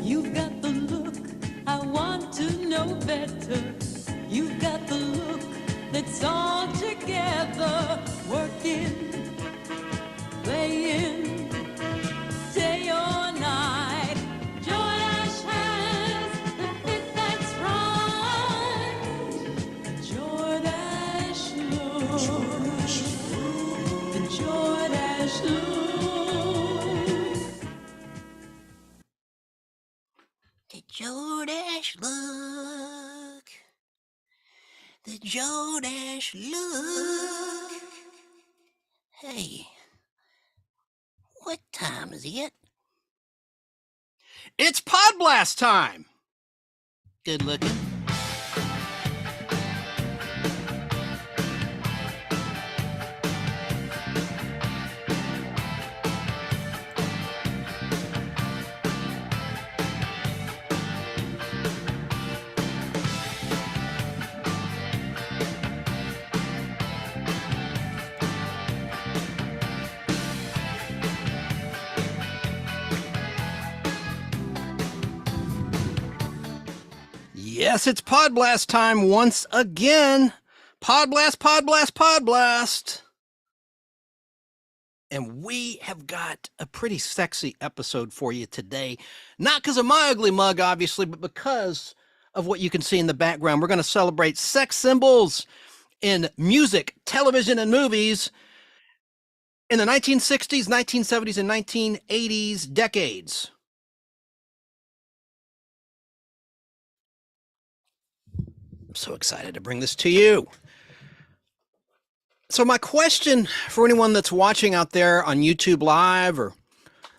You've got the look, I want to know better. You've got the look that's all together. Working, playing, day or night. Jordache has the fit that's right. The Jordache look. The Jordache look. The Jordache look. The Jordache look. Hey, what time is it? It's Podblast time. Good looking. Yes, it's Podblast time once again. Podblast, Podblast, Podblast. And we have got a pretty sexy episode for you today. Not because of my ugly mug, obviously, but because of what you can see in the background. We're going to celebrate sex symbols in music, television, and movies in the 1960s, 1970s, and 1980s decades. I'm so excited to bring this to you. So my question for anyone that's watching out there on YouTube Live or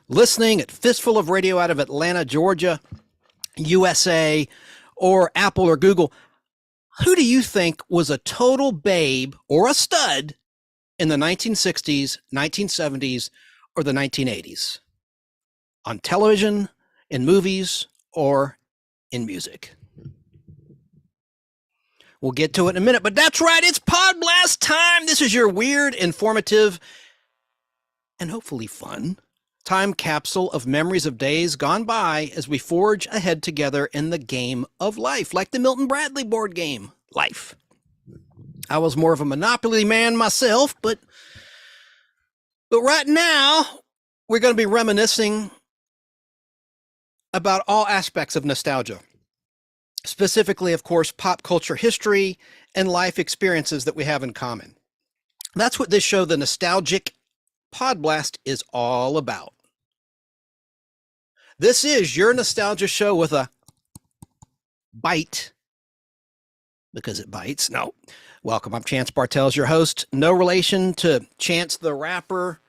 listening at Fistful of Radio out of Atlanta, Georgia, USA, or Apple or Google, who do you think was a total babe or a stud in the 1960s, 1970s, or the 1980s? On television, in movies, or in music? We'll get to it in a minute, but that's right, it's Podblast time. This is your weird, informative, and hopefully fun time capsule of memories of days gone by as we forge ahead together in the game of life, like the Milton Bradley board game, Life. I was more of a Monopoly man myself, but right now, we're going to be reminiscing about all aspects of nostalgia. Specifically, of course, pop culture history and life experiences that we have in common. That's what this show, The Nostalgic Podblast, is all about. This is your nostalgia show with a bite, because it bites. No. Welcome, I'm Chance Bartels, your host. No relation to Chance the Rapper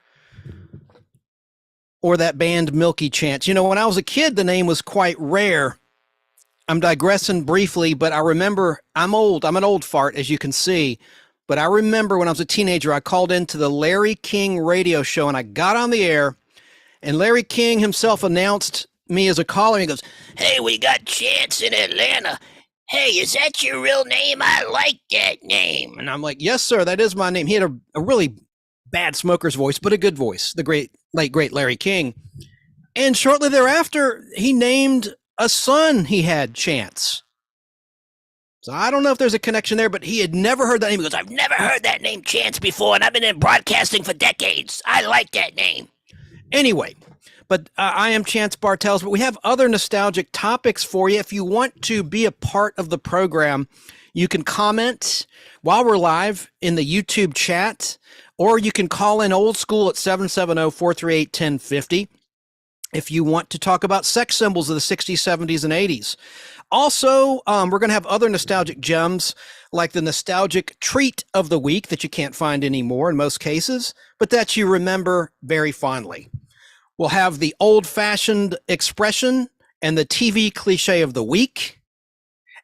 or that band Milky Chance. You know, when I was a kid, the name was quite rare. I'm digressing briefly, but I remember, I'm old. I'm an old fart, as you can see. But I remember when I was a teenager, I called into the Larry King radio show, and I got on the air, and Larry King himself announced me as a caller. He goes, Hey, we got Chance in Atlanta. Hey, is that your real name? I like that name. and I'm like, yes, sir, that is my name. He had a really bad smoker's voice, but a good voice, the late great Larry King. And shortly thereafter, he named a son he had Chance. So I don't know if there's a connection there, but he had never heard that name. He goes, I've never heard that name Chance before, and I've been in broadcasting for decades. I like that name. Anyway, but I am Chance Bartels, but we have other nostalgic topics for you. If you want to be a part of the program, you can comment while we're live in the YouTube chat, or you can call in old school at 770-438-1050 if you want to talk about sex symbols of the 60s, 70s, and 80s. Also, we're going to have other nostalgic gems like the nostalgic treat of the week that you can't find anymore in most cases, but that you remember very fondly. We'll have the old-fashioned expression and the TV cliche of the week,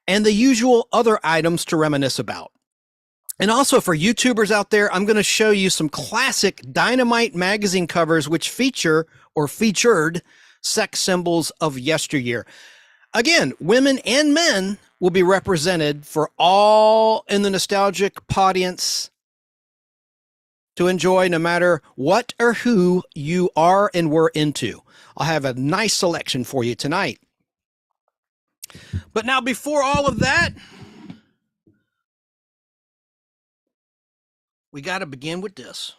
and the usual other items to reminisce about. And also for YouTubers out there, I'm going to show you some classic Dynamite magazine covers which feature or featured sex symbols of yesteryear. Again, women and men will be represented for all in the nostalgic audience to enjoy no matter what or who you are and were into. I'll have a nice selection for you tonight. But now, before all of that, we got to begin with this.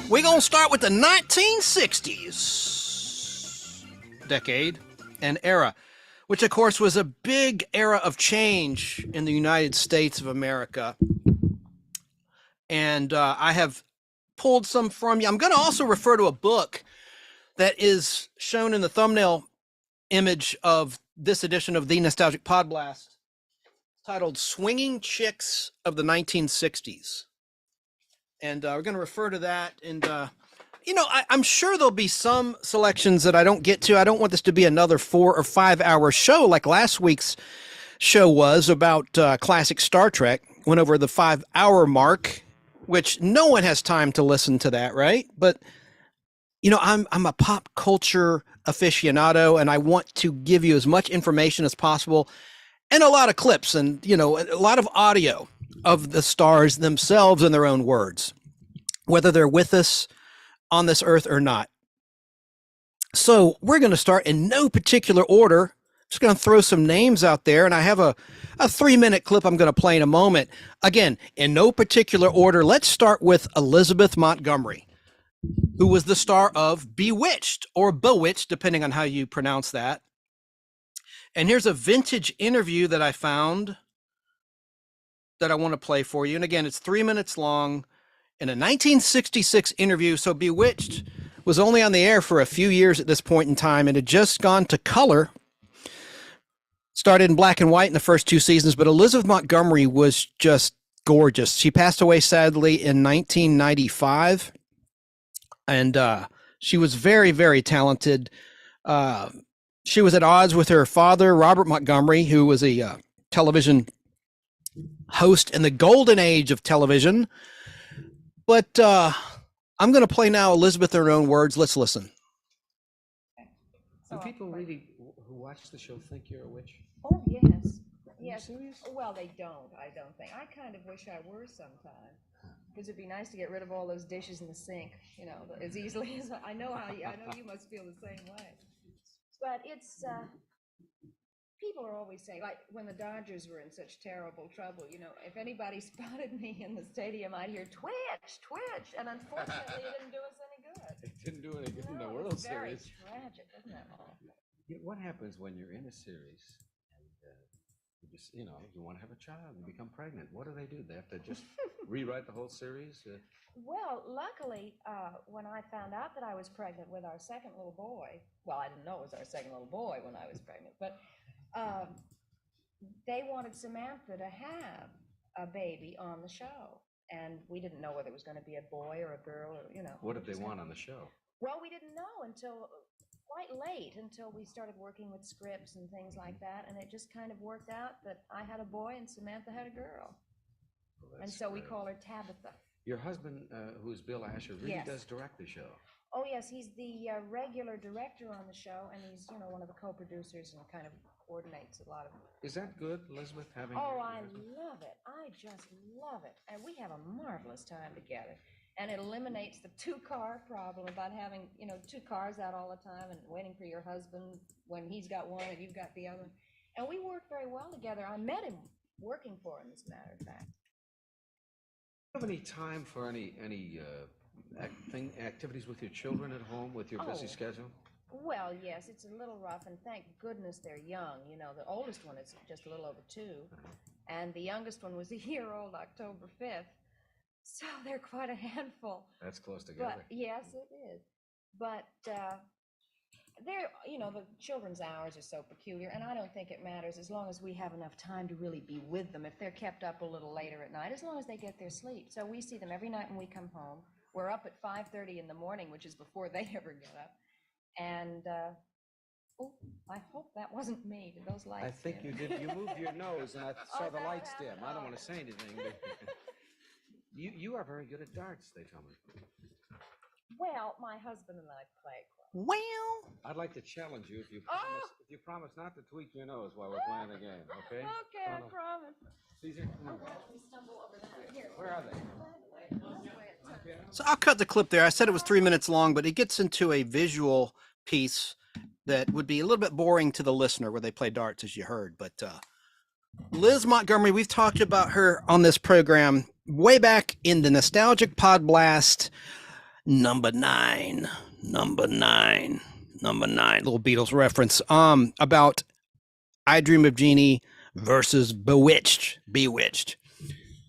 We're going to start with the 1960s decade and era, which, of course, was a big era of change in the United States of America. And I have pulled some from you. I'm going to also refer to a book that is shown in the thumbnail image of this edition of the Nostalgic Podblast, titled Swinging Chicks of the 1960s. And we're going to refer to that. And, I'm sure there'll be some selections that I don't get to. I don't want this to be another 4 or 5 hour show like last week's show was about classic Star Trek. Went over the 5 hour mark, which no one has time to listen to that, right? But, I'm a pop culture aficionado, and I want to give you as much information as possible and a lot of clips and, a lot of audio of the stars themselves in their own words, whether they're with us on this earth or not. So we're going to start in no particular order. Just going to throw some names out there, and I have a 3-minute clip I'm going to play in a moment. Again, in no particular order, let's start with Elizabeth Montgomery, who was the star of Bewitched, or Bewitched, depending on how you pronounce that. And here's a vintage interview that I found that I want to play for you. And again, it's 3 minutes long in a 1966 interview. So Bewitched was only on the air for a few years at this point in time. It had just gone to color. Started in black and white in the first 2 seasons, but Elizabeth Montgomery was just gorgeous. She passed away sadly in 1995. And she was very, very talented. She was at odds with her father, Robert Montgomery, who was a television host in the golden age of television. But I'm going to play now Elizabeth in her own words. Let's listen. Do people really who watch the show think you're a witch? Oh, yes. Yes. Serious? Well, they don't, I don't think. I kind of wish I were sometime. Because it'd be nice to get rid of all those dishes in the sink, as easily as I know you must feel the same way. But it's people are always saying, like when the Dodgers were in such terrible trouble, if anybody spotted me in the stadium, I'd hear twitch, twitch, and unfortunately, it didn't do us any good. It didn't do any good in the No, World it's very Series. tragic, isn't it? What happens when you're in a series and you want to have a child, you become pregnant? What do? They have to just rewrite the whole series? Well, luckily, when I found out that I was pregnant with our second little boy, well, I didn't know it was our second little boy when I was pregnant, but they wanted Samantha to have a baby on the show. And we didn't know whether it was going to be a boy or a girl or, What did they want on the show? Well, we didn't know until quite late, until we started working with scripts and things like that. And it just kind of worked out that I had a boy and Samantha had a girl. Well, and so we call her Tabitha. Your husband, who's Bill Asher, really Yes. does direct the show. Oh, yes, he's the regular director on the show, and he's, one of the co-producers and kind of coordinates a lot of it. Is that good, Elizabeth, having Oh, your I husband? love it. I just love it. And we have a marvelous time together. And it eliminates the 2-car problem about having, 2 cars out all the time and waiting for your husband when he's got one and you've got the other. And we work very well together. I met him working for him, as a matter of fact. Do you have any time for any activities with your children at home with your busy schedule? Well, yes, it's a little rough, and thank goodness they're young. The oldest one is just a little over 2, and the youngest one was a year old, October 5th. So they're quite a handful. That's close together. But yes, it is. But they're, the children's hours are so peculiar, and I don't think it matters as long as we have enough time to really be with them. If they're kept up a little later at night, as long as they get their sleep. So we see them every night when we come home. We're up at 5:30 in the morning, which is before they ever get up. And I hope that wasn't me. Did those lights? I think you did. You moved your nose, and I saw the lights dim. I don't want to say anything, but you are very good at darts, they tell me. Well, my husband and I play crime. Well, I'd like to challenge you if you Oh! promise not to tweak your nose while we're playing the game, okay? Okay, I No. promise. Caesar, come on. Where are they? so I'll cut the clip there. I said it was 3 minutes long, but it gets into a visual piece that would be a little bit boring to the listener where they play darts, as you heard. But Liz Montgomery, we've talked about her on this program way back in the nostalgic Podblast number nine, little Beatles reference, about I Dream of Jeannie versus Bewitched.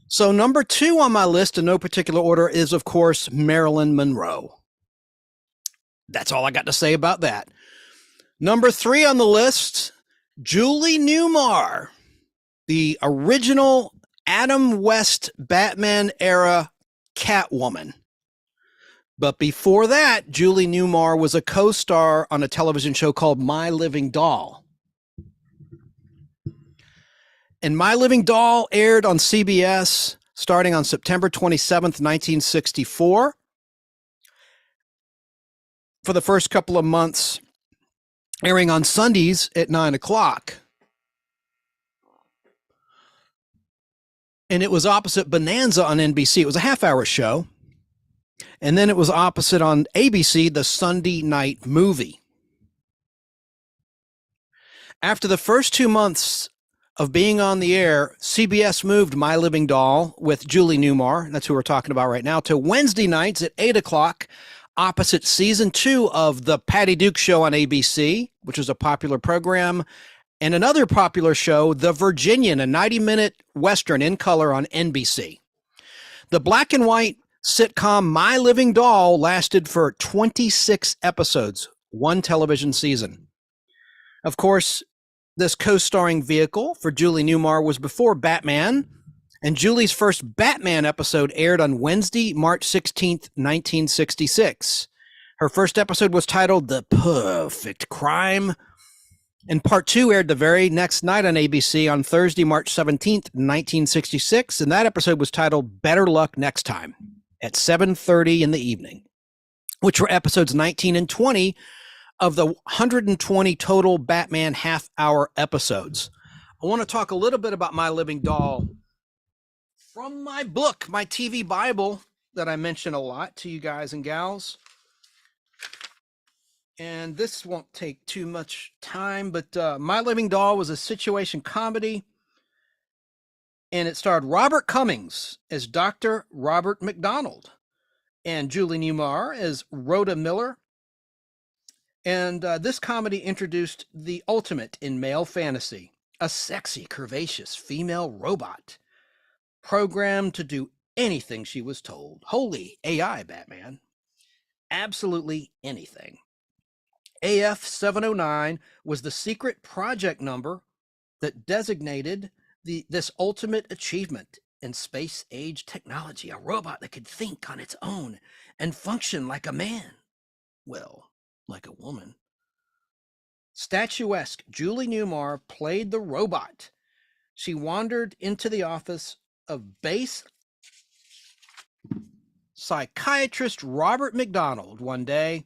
So number 2 on my list in no particular order is, of course, Marilyn Monroe. That's all I got to say about that. Number 3 on the list, Julie Newmar, the original Adam West Batman era Catwoman. But before that, Julie Newmar was a co-star on a television show called My Living Doll. And My Living Doll aired on CBS starting on September 27th, 1964. For the first couple of months, airing on Sundays at 9 o'clock. And it was opposite Bonanza on NBC. It was a half-hour show. And then it was opposite on ABC, the Sunday Night Movie. After the first 2 months of being on the air, CBS moved My Living Doll with Julie Newmar, that's who we're talking about right now, to Wednesday nights at 8 o'clock, opposite season 2 of The Patty Duke Show on ABC, which was a popular program, and another popular show, The Virginian, a 90-minute Western in color on NBC. The black and white sitcom My Living Doll lasted for 26 episodes, one television season. Of course, this co-starring vehicle for Julie Newmar was before Batman, and Julie's first Batman episode aired on Wednesday, March 16th, 1966. Her first episode was titled The Perfect Crime, and part 2 aired the very next night on ABC on Thursday, March 17th, 1966, and that episode was titled Better Luck Next Time at 7:30 in the evening, which were episodes 19 and 20 of the 120 total Batman half-hour episodes. I want to talk a little bit about My Living Doll from my book, my TV Bible, that I mention a lot to you guys and gals. And this won't take too much time, but My Living Doll was a situation comedy, and it starred Robert Cummings as Dr. Robert McDonald and Julie Newmar as Rhoda Miller. And this comedy introduced the ultimate in male fantasy, a sexy, curvaceous female robot programmed to do anything she was told. Holy AI, Batman. Absolutely anything. AF 709 was the secret project number that designated this ultimate achievement in space-age technology, a robot that could think on its own and function like a man. Well, like a woman. Statuesque Julie Newmar played the robot. She wandered into the office of base psychiatrist Robert McDonald one day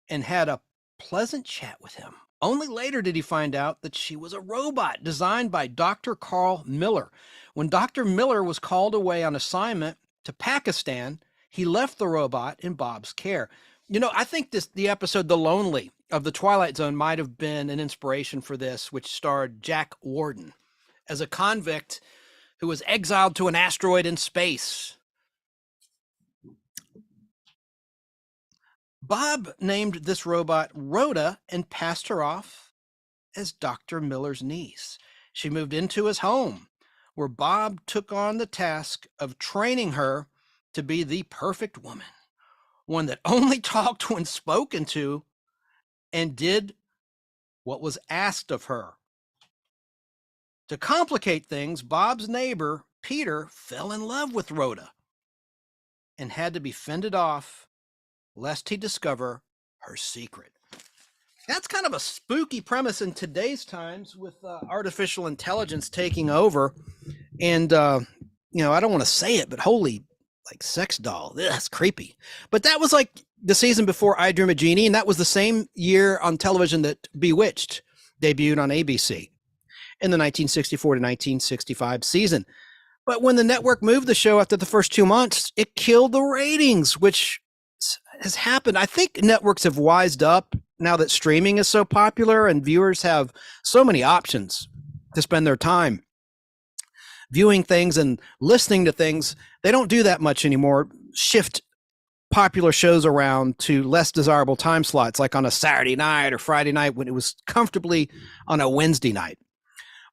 and had a pleasant chat with him. Only later did he find out that she was a robot designed by Dr. Carl Miller. When Dr. Miller was called away on assignment to Pakistan, he left the robot in Bob's care. You know, I think the episode The Lonely of The Twilight Zone might have been an inspiration for this, which starred Jack Warden as a convict who was exiled to an asteroid in space. Bob named this robot Rhoda and passed her off as Dr. Miller's niece. She moved into his home, where Bob took on the task of training her to be the perfect woman, one that only talked when spoken to and did what was asked of her. To complicate things, Bob's neighbor, Peter, fell in love with Rhoda and had to be fended off lest he discover her secret. That's kind of a spooky premise in today's times with artificial intelligence taking over. And, I don't want to say it, but holy like sex doll. Ugh, that's creepy. But that was like the season before I Dream of Jeannie, and that was the same year on television that Bewitched debuted on ABC in the 1964 to 1965 season. But when the network moved the show after the first 2 months, it killed the ratings, which has happened. I think networks have wised up now that streaming is so popular and viewers have so many options to spend their time viewing things and listening to things. They don't do that much anymore. Shift popular shows around to less desirable time slots, like on a Saturday night or Friday night when it was comfortably on a Wednesday night.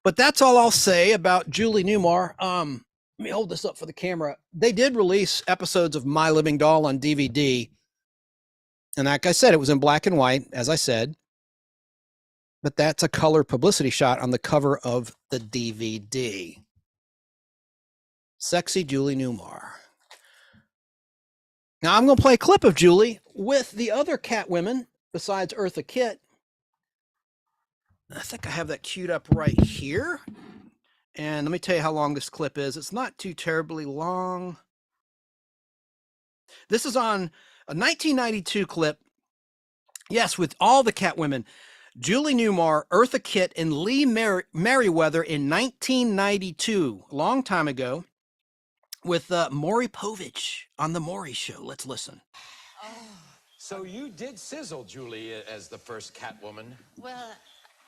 But that's all I'll say about Julie Newmar. Let me hold this up for the camera. They did release episodes of My Living Doll on DVD. And like I said, it was in black and white, as I said. But that's a color publicity shot on the cover of the DVD. Sexy Julie Newmar. Now I'm going to play a clip of Julie with the other Catwomen besides Eartha Kitt. I think I have that queued up right here. And let me tell you how long this clip is. It's not too terribly long. This is on a 1992 clip. Yes, with all the Catwomen. Julie Newmar, Eartha Kitt, and Lee Merriweather in 1992, a long time ago, with Maury Povich on The Maury Show. Let's listen. So you did sizzle Julie as the first Catwoman. Well,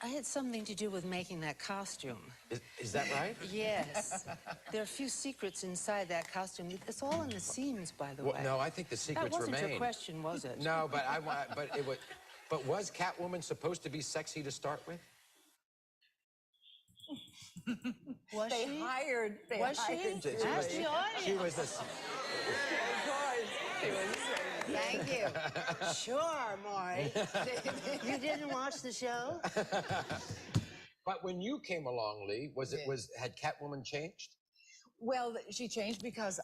I had something to do with making that costume. Is that right? Yes. There are a few secrets inside that costume. It's all in the seams, by the way. No, I think the secrets That wasn't remain. your question, was it? No, but but was Catwoman supposed to be sexy to start with? Was They she? hired. Was she? Ask the audience. She was a. Thank you. Sure, Maury. You didn't watch the show? But when you came along, Lee, had Catwoman changed? Well, she changed because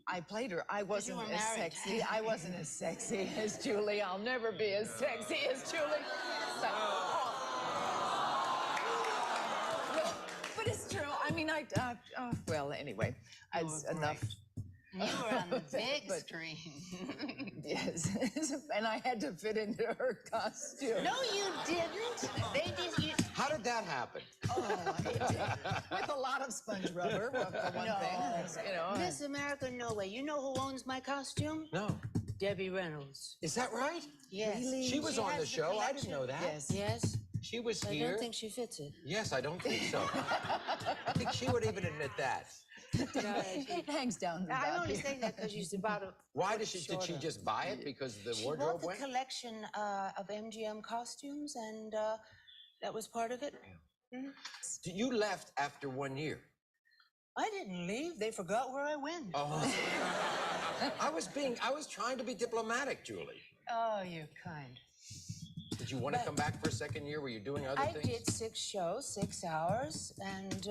I played her. I wasn't were as married. sexy. I wasn't as sexy as Julie. I'll never be as sexy as Julie. But it's true. I mean, well, anyway, it's enough. You were on the big But- screen. Yes, and I had to fit into her costume. No, you didn't. They did. You... How did that happen? With a lot of sponge rubber, for one thing. You know, Miss America, no way. You know who owns my costume? No. Debbie Reynolds. Is that right? Yes. She was on the has show. I didn't know that. yes. Yes. She was I here. don't think she fits it. Yes, I don't think so. I think she would even admit that. It hangs down the I'm back only here. saying that because she's about a. Why did she shorter. just buy it because the She wardrobe bought the went? collection of MGM costumes, and that was part of it. You left after 1 year. I didn't leave. They forgot where I went. Oh. I was trying to be diplomatic, Julie. Oh, you're kind. Did you want to come back for a second year? Were you doing other I things? did 6 shows, 6 hours, and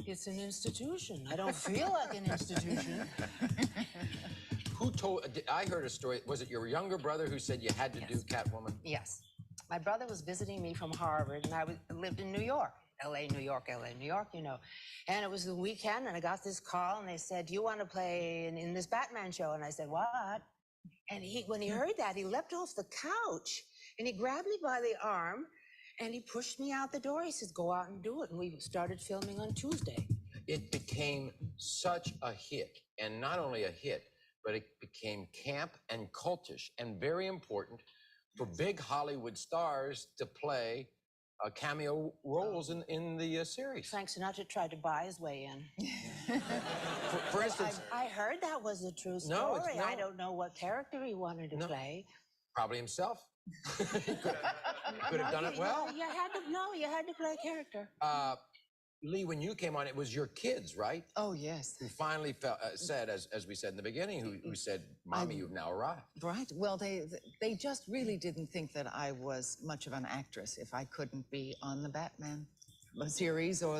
it's an institution. I don't feel like an institution. Who told? I heard a story. Was it your younger brother who said you had to do Catwoman? Yes. My brother was visiting me from Harvard, and I lived in New York. L.A., New York, L.A., New York, you know. And it was the weekend, and I got this call, and they said, "Do you want to play in this Batman show?" And I said, "What?" And when he heard that, he leapt off the couch, and he grabbed me by the arm, and he pushed me out the door. He says, "Go out and do it." And we started filming on Tuesday. It became such a hit, and not only a hit, but it became camp and cultish, and very important for big Hollywood stars to play cameo roles in the series. Frank Sinatra tried to buy his way in. For instance, I heard that was a true story. No, it's I not. don't know what character he wanted to play. probably himself. He could have done it well. You had to play a character. Lee, when you came on, it was your kids, right? Oh, yes. Who finally said, as we said in the beginning, who said, "Mommy, you've now arrived." Right. Well, they just really didn't think that I was much of an actress if I couldn't be on the Batman series or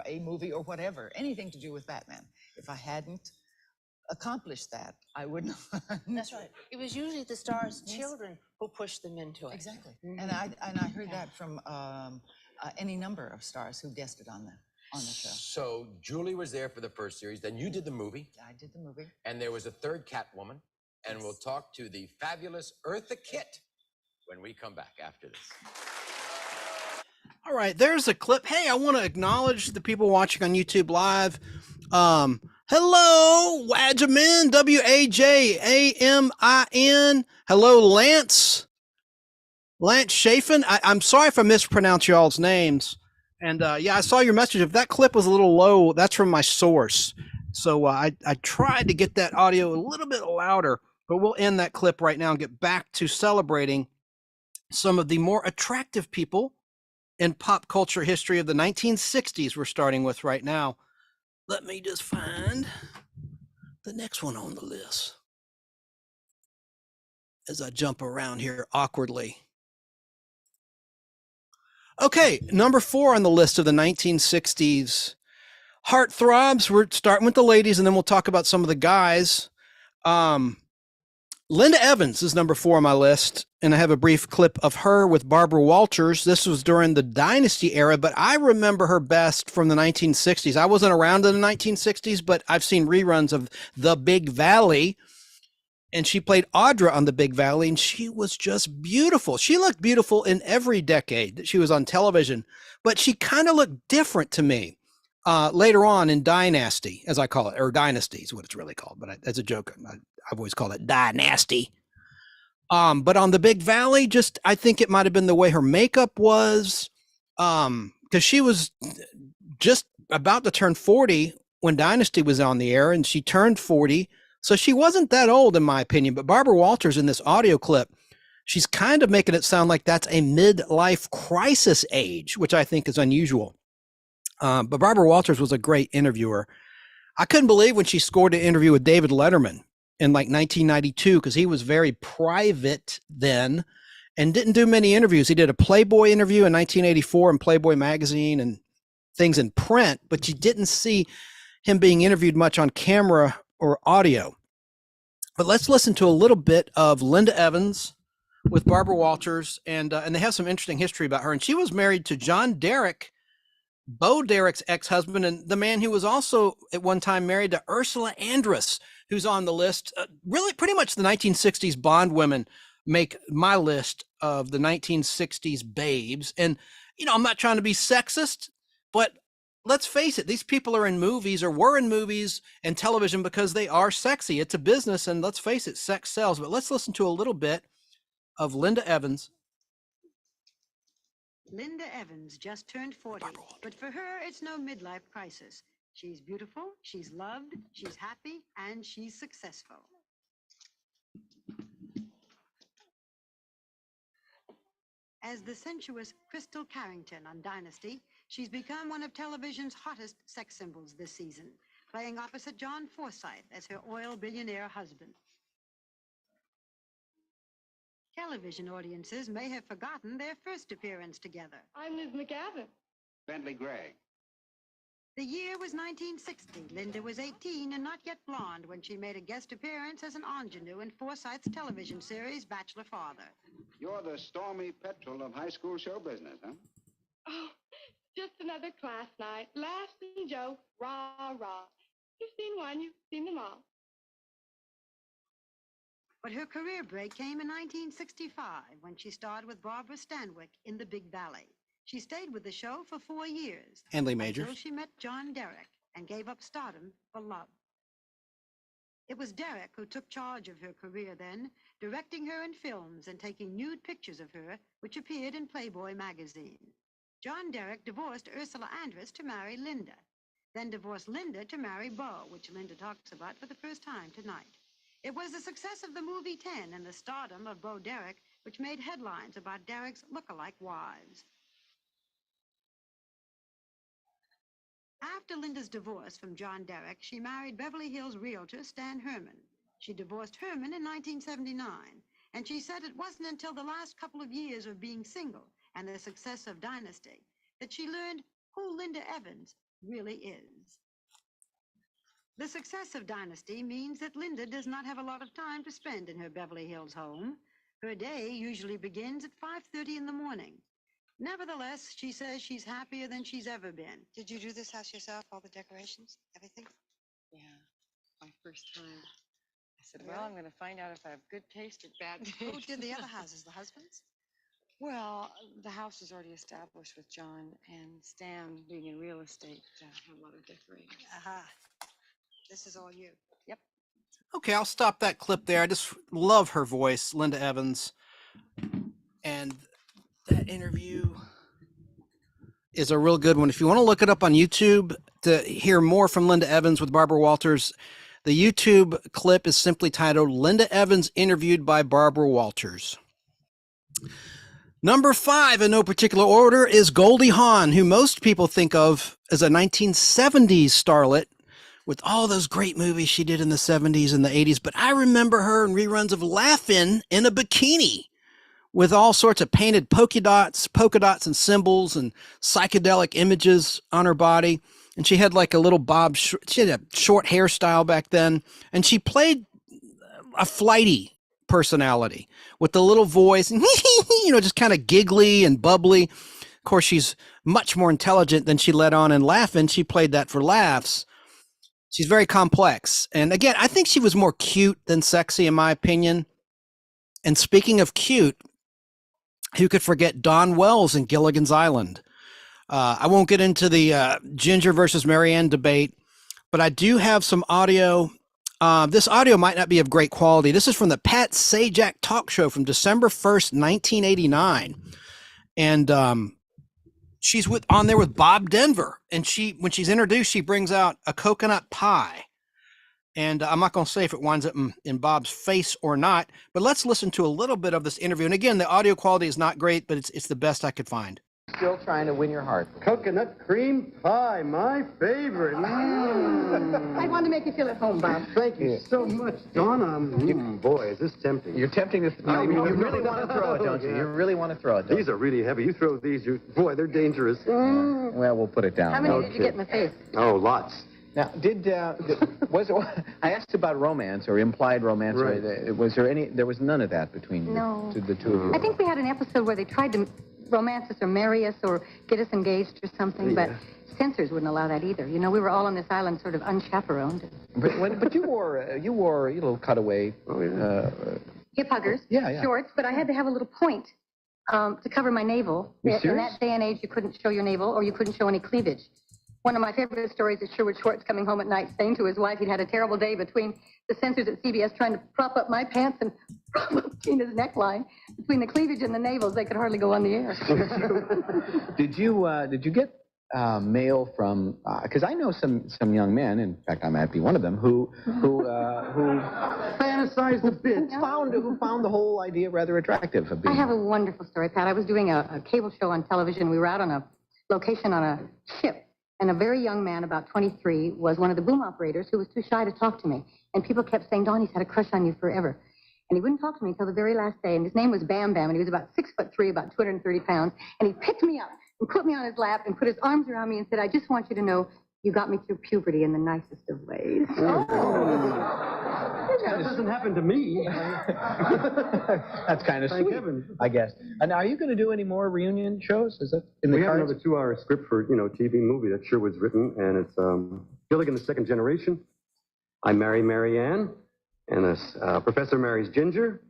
a movie or whatever, anything to do with Batman. If I hadn't accomplished that, I would not. That's right. It was usually the stars' children who pushed them into it. Exactly. And I heard that from any number of stars who guested on that. on the show. So Julie was there for the first series. Then you did the movie. I did the movie. And there was a third Catwoman. And we'll talk to the fabulous Eartha Kitt when we come back after this. All right, there's a clip. Hey, I want to acknowledge the people watching on YouTube Live. Hello, Wajamin, Wajamin. Hello, Lance Chafin. I'm sorry if I mispronounce y'all's names. And yeah, I saw your message. If that clip was a little low, that's from my source. So I tried to get that audio a little bit louder, but we'll end that clip right now and get back to celebrating some of the more attractive people in pop culture history of the 1960s we're starting with right now. Let me just find the next one on the list as I jump around here awkwardly. Okay, number 4 on the list of the 1960s heartthrobs. We're starting with the ladies, and then we'll talk about some of the guys. Linda Evans is number 4 on my list, and I have a brief clip of her with Barbara Walters. This was during the Dynasty era, but I remember her best from the 1960s. I wasn't around in the 1960s, but I've seen reruns of The Big Valley, and she played Audra on The Big Valley, and she was just beautiful. She looked beautiful in every decade that she was on television, but she kind of looked different to me later on in Dynasty, as I call it, or Dynasty is what it's really called, but as a joke, I've always called it Dynasty. But on The Big Valley, just I think it might have been the way her makeup was, because she was just about to turn 40 when Dynasty was on the air, and she turned 40. So she wasn't that old, in my opinion. But Barbara Walters in this audio clip, she's kind of making it sound like that's a midlife crisis age, which I think is unusual. But Barbara Walters was a great interviewer. I couldn't believe when she scored an interview with David Letterman in like 1992, because he was very private then and didn't do many interviews. He did a Playboy interview in 1984 in Playboy magazine and things in print, but you didn't see him being interviewed much on camera or audio. But let's listen to a little bit of Linda Evans with Barbara Walters, and they have some interesting history about her. And she was married to John Derek, Bo Derek's ex-husband, and the man who was also at one time married to Ursula Andress, who's on the list. Really, pretty much the 1960s Bond women make my list of the 1960s babes. And, you know, I'm not trying to be sexist, but let's face it, these people are in movies or were in movies and television because they are sexy. It's a business, and let's face it, sex sells. But let's listen to a little bit of Linda Evans. Linda Evans just turned 40, but for her, it's no midlife crisis. She's beautiful, she's loved, she's happy, and she's successful. As the sensuous Crystal Carrington on Dynasty, she's become one of television's hottest sex symbols this season, playing opposite John Forsythe as her oil billionaire husband. Television audiences may have forgotten their first appearance together. I'm Liz McGavin. Bentley Gregg. The year was 1960. Linda was 18 and not yet blonde when she made a guest appearance as an ingenue in Forsythe's television series, Bachelor Father. You're the stormy petrel of high school show business, huh? Oh, just another class night. Laughs and jokes, rah, rah. You've seen one, you've seen them all. But her career break came in 1965 when she starred with Barbara Stanwyck in The Big Valley. She stayed with the show for 4 years. Handley Majors. Until she met John Derek and gave up stardom for love. It was Derek who took charge of her career then, directing her in films and taking nude pictures of her, which appeared in Playboy magazine. John Derek divorced Ursula Andress to marry Linda, then divorced Linda to marry Bo, which Linda talks about for the first time tonight. It was the success of the movie 10 and the stardom of Bo Derek which made headlines about Derek's look-alike wives. After Linda's divorce from John Derek, she married Beverly Hills realtor Stan Herman. She divorced Herman in 1979, and she said it wasn't until the last couple of years of being single and the success of Dynasty that she learned who Linda Evans really is. The success of Dynasty means that Linda does not have a lot of time to spend in her Beverly Hills home. Her day usually begins at 5:30 in the morning. Nevertheless, she says she's happier than she's ever been. Did you do this house yourself, all the decorations, everything? Yeah, my first time. I said, well, I'm going to find out if I have good taste or bad taste. Who did the other houses, the husbands? Well, the house was already established with John, and Stan, being in real estate, had a lot of decorating. Aha. This is all you. Yep. Okay, I'll stop that clip there. I just love her voice, Linda Evans. And that interview is a real good one. If you want to look it up on YouTube to hear more from Linda Evans with Barbara Walters, the YouTube clip is simply titled Linda Evans Interviewed by Barbara Walters. Number 5, in no particular order, is Goldie Hawn, who most people think of as a 1970s starlet with all those great movies she did in the 70s and the 80s. But I remember her in reruns of Laugh-In in a bikini with all sorts of painted polka dots and symbols and psychedelic images on her body. And she had like a little she had a short hairstyle back then. And she played a flighty personality with the little voice, just kind of giggly and bubbly. Of course, she's much more intelligent than she let on in Laugh-In. She played that for laughs. She's very complex. And again, I think she was more cute than sexy, in my opinion. And speaking of cute, who could forget Dawn Wells in Gilligan's Island? I won't get into the Ginger versus Marianne debate, but I do have some audio. This audio might not be of great quality. This is from the Pat Sajak talk show from December 1st, 1989. And she's on there with Bob Denver. And when she's introduced, she brings out a coconut pie. And I'm not going to say if it winds up in Bob's face or not, but let's listen to a little bit of this interview. And again, the audio quality is not great, but it's the best I could find. Still trying to win your heart. Coconut cream pie, my favorite. I want to make you feel at home, Bob. Thank you so much, Donna. Boy, is this tempting. You're tempting us. You really want to throw it, don't you? You really want to throw it, don't you? These are really heavy. You throw these, boy, they're dangerous. Yeah. Well, we'll put it down. How many did you get in the face? Oh, lots. Now, I asked about romance or implied romance. Right. Was there any? There was none of that between the two of you. I think we had an episode where they tried to romance us or marry us or get us engaged or something, but censors wouldn't allow that either. You know, we were all on this island sort of unchaperoned. But you wore a little cutaway. Hip huggers, shorts, but I had to have a little point to cover my navel. In that day and age, you couldn't show your navel or you couldn't show any cleavage. One of my favorite stories is Sherwood Schwartz coming home at night saying to his wife he'd had a terrible day between the censors at CBS trying to prop up my pants and prop up Tina's neckline. Between the cleavage and the navels, they could hardly go on the air. Did you get mail from? Because I know some young men. In fact, I might be one of them who fantasized a bit. Who found the whole idea rather attractive. I have a wonderful story, Pat. I was doing a cable show on television. We were out on a location on a ship. And a very young man, about 23, was one of the boom operators who was too shy to talk to me. And people kept saying, Dawn, he's had a crush on you forever. And he wouldn't talk to me until the very last day. And his name was Bam Bam, and he was about 6'3", about 230 pounds. And he picked me up and put me on his lap and put his arms around me and said, I just want you to know you got me through puberty in the nicest of ways. That doesn't happen to me. That's kind of sweet, I guess. And are you going to do any more reunion shows? Is that in the We have cards? another 2-hour script for, TV movie that Sherwood's written, and it's Gilligan, the Second Generation. I marry Marianne, and Professor marries Ginger,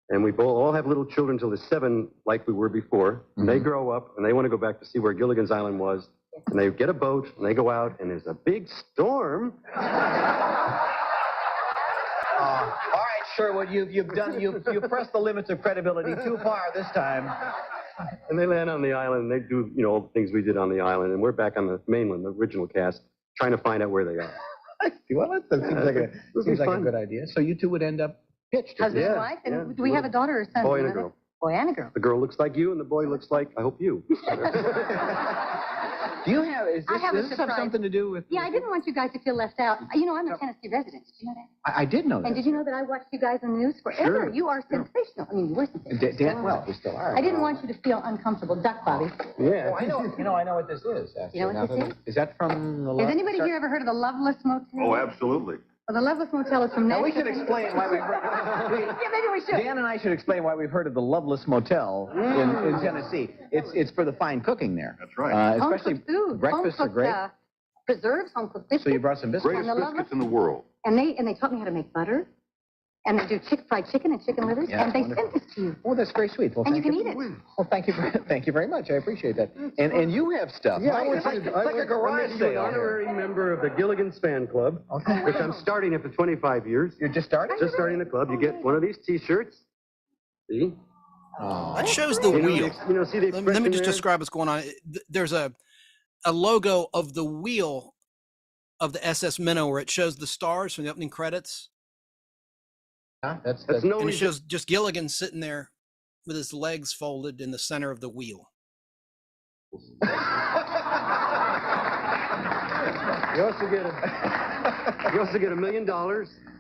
and we all have little children till they're 7, like we were before. Mm-hmm. And they grow up, and they want to go back to see where Gilligan's Island was, and they get a boat, and they go out, and there's a big storm. All right, Sherwood, you've pressed the limits of credibility too far this time. And they land on the island, and they do, all the things we did on the island, and we're back on the mainland, the original cast, trying to find out where they are. Well, that seems like a good idea. So you two would end up pitched. Husband and wife? And do we have a daughter or a son? Boy and a girl. Boy and a girl. The girl looks like you, and the boy looks like, I hope you. Do you have, does this have something to do with... Yeah, I didn't want you guys to feel left out. I'm a Tennessee resident. Did you know that? I did know that. And did you know that I watched you guys on the news forever? Sure. You are sensational. I mean, you were sensational. Well, we still are. I didn't want you to feel uncomfortable. Duck, Bobby. Yeah. Oh, I know what this is. You know what this is? Is that from the... Has anybody here ever heard of the Loveless Motel? Oh, absolutely. Well, the Loveless Motel is from Now, we Nashville. should explain why we've Yeah, maybe we should. Dan and I should explain why we've heard of the Loveless Motel in Tennessee. It's for the fine cooking there. That's right. Especially Home-cooked food. breakfasts are great. Preserves, home-cooked biscuits. So you brought some biscuits? Greatest And the biscuits in the world. And they taught me how to make butter. And they do fried chicken and chicken livers. Yeah, and they wonderful. sent this to you. Oh, that's very sweet. Well, And you thank can eat it. Well, thank you very much. I appreciate that. And you have stuff. Yeah, Right? It's like a garage I'm sale. an honorary member of the Gilligan's Fan Club, which I'm starting after 25 years. You're just starting? Just starting the club. You get one of these T-shirts. See? That shows the You know, wheel. you know, see the Let me expression just there? describe what's going on. There's a logo of the wheel of the SS Minnow where it shows the stars from the opening credits. That's no And it reason. shows just Gilligan sitting there with his legs folded in the center of the wheel. You also get $1 million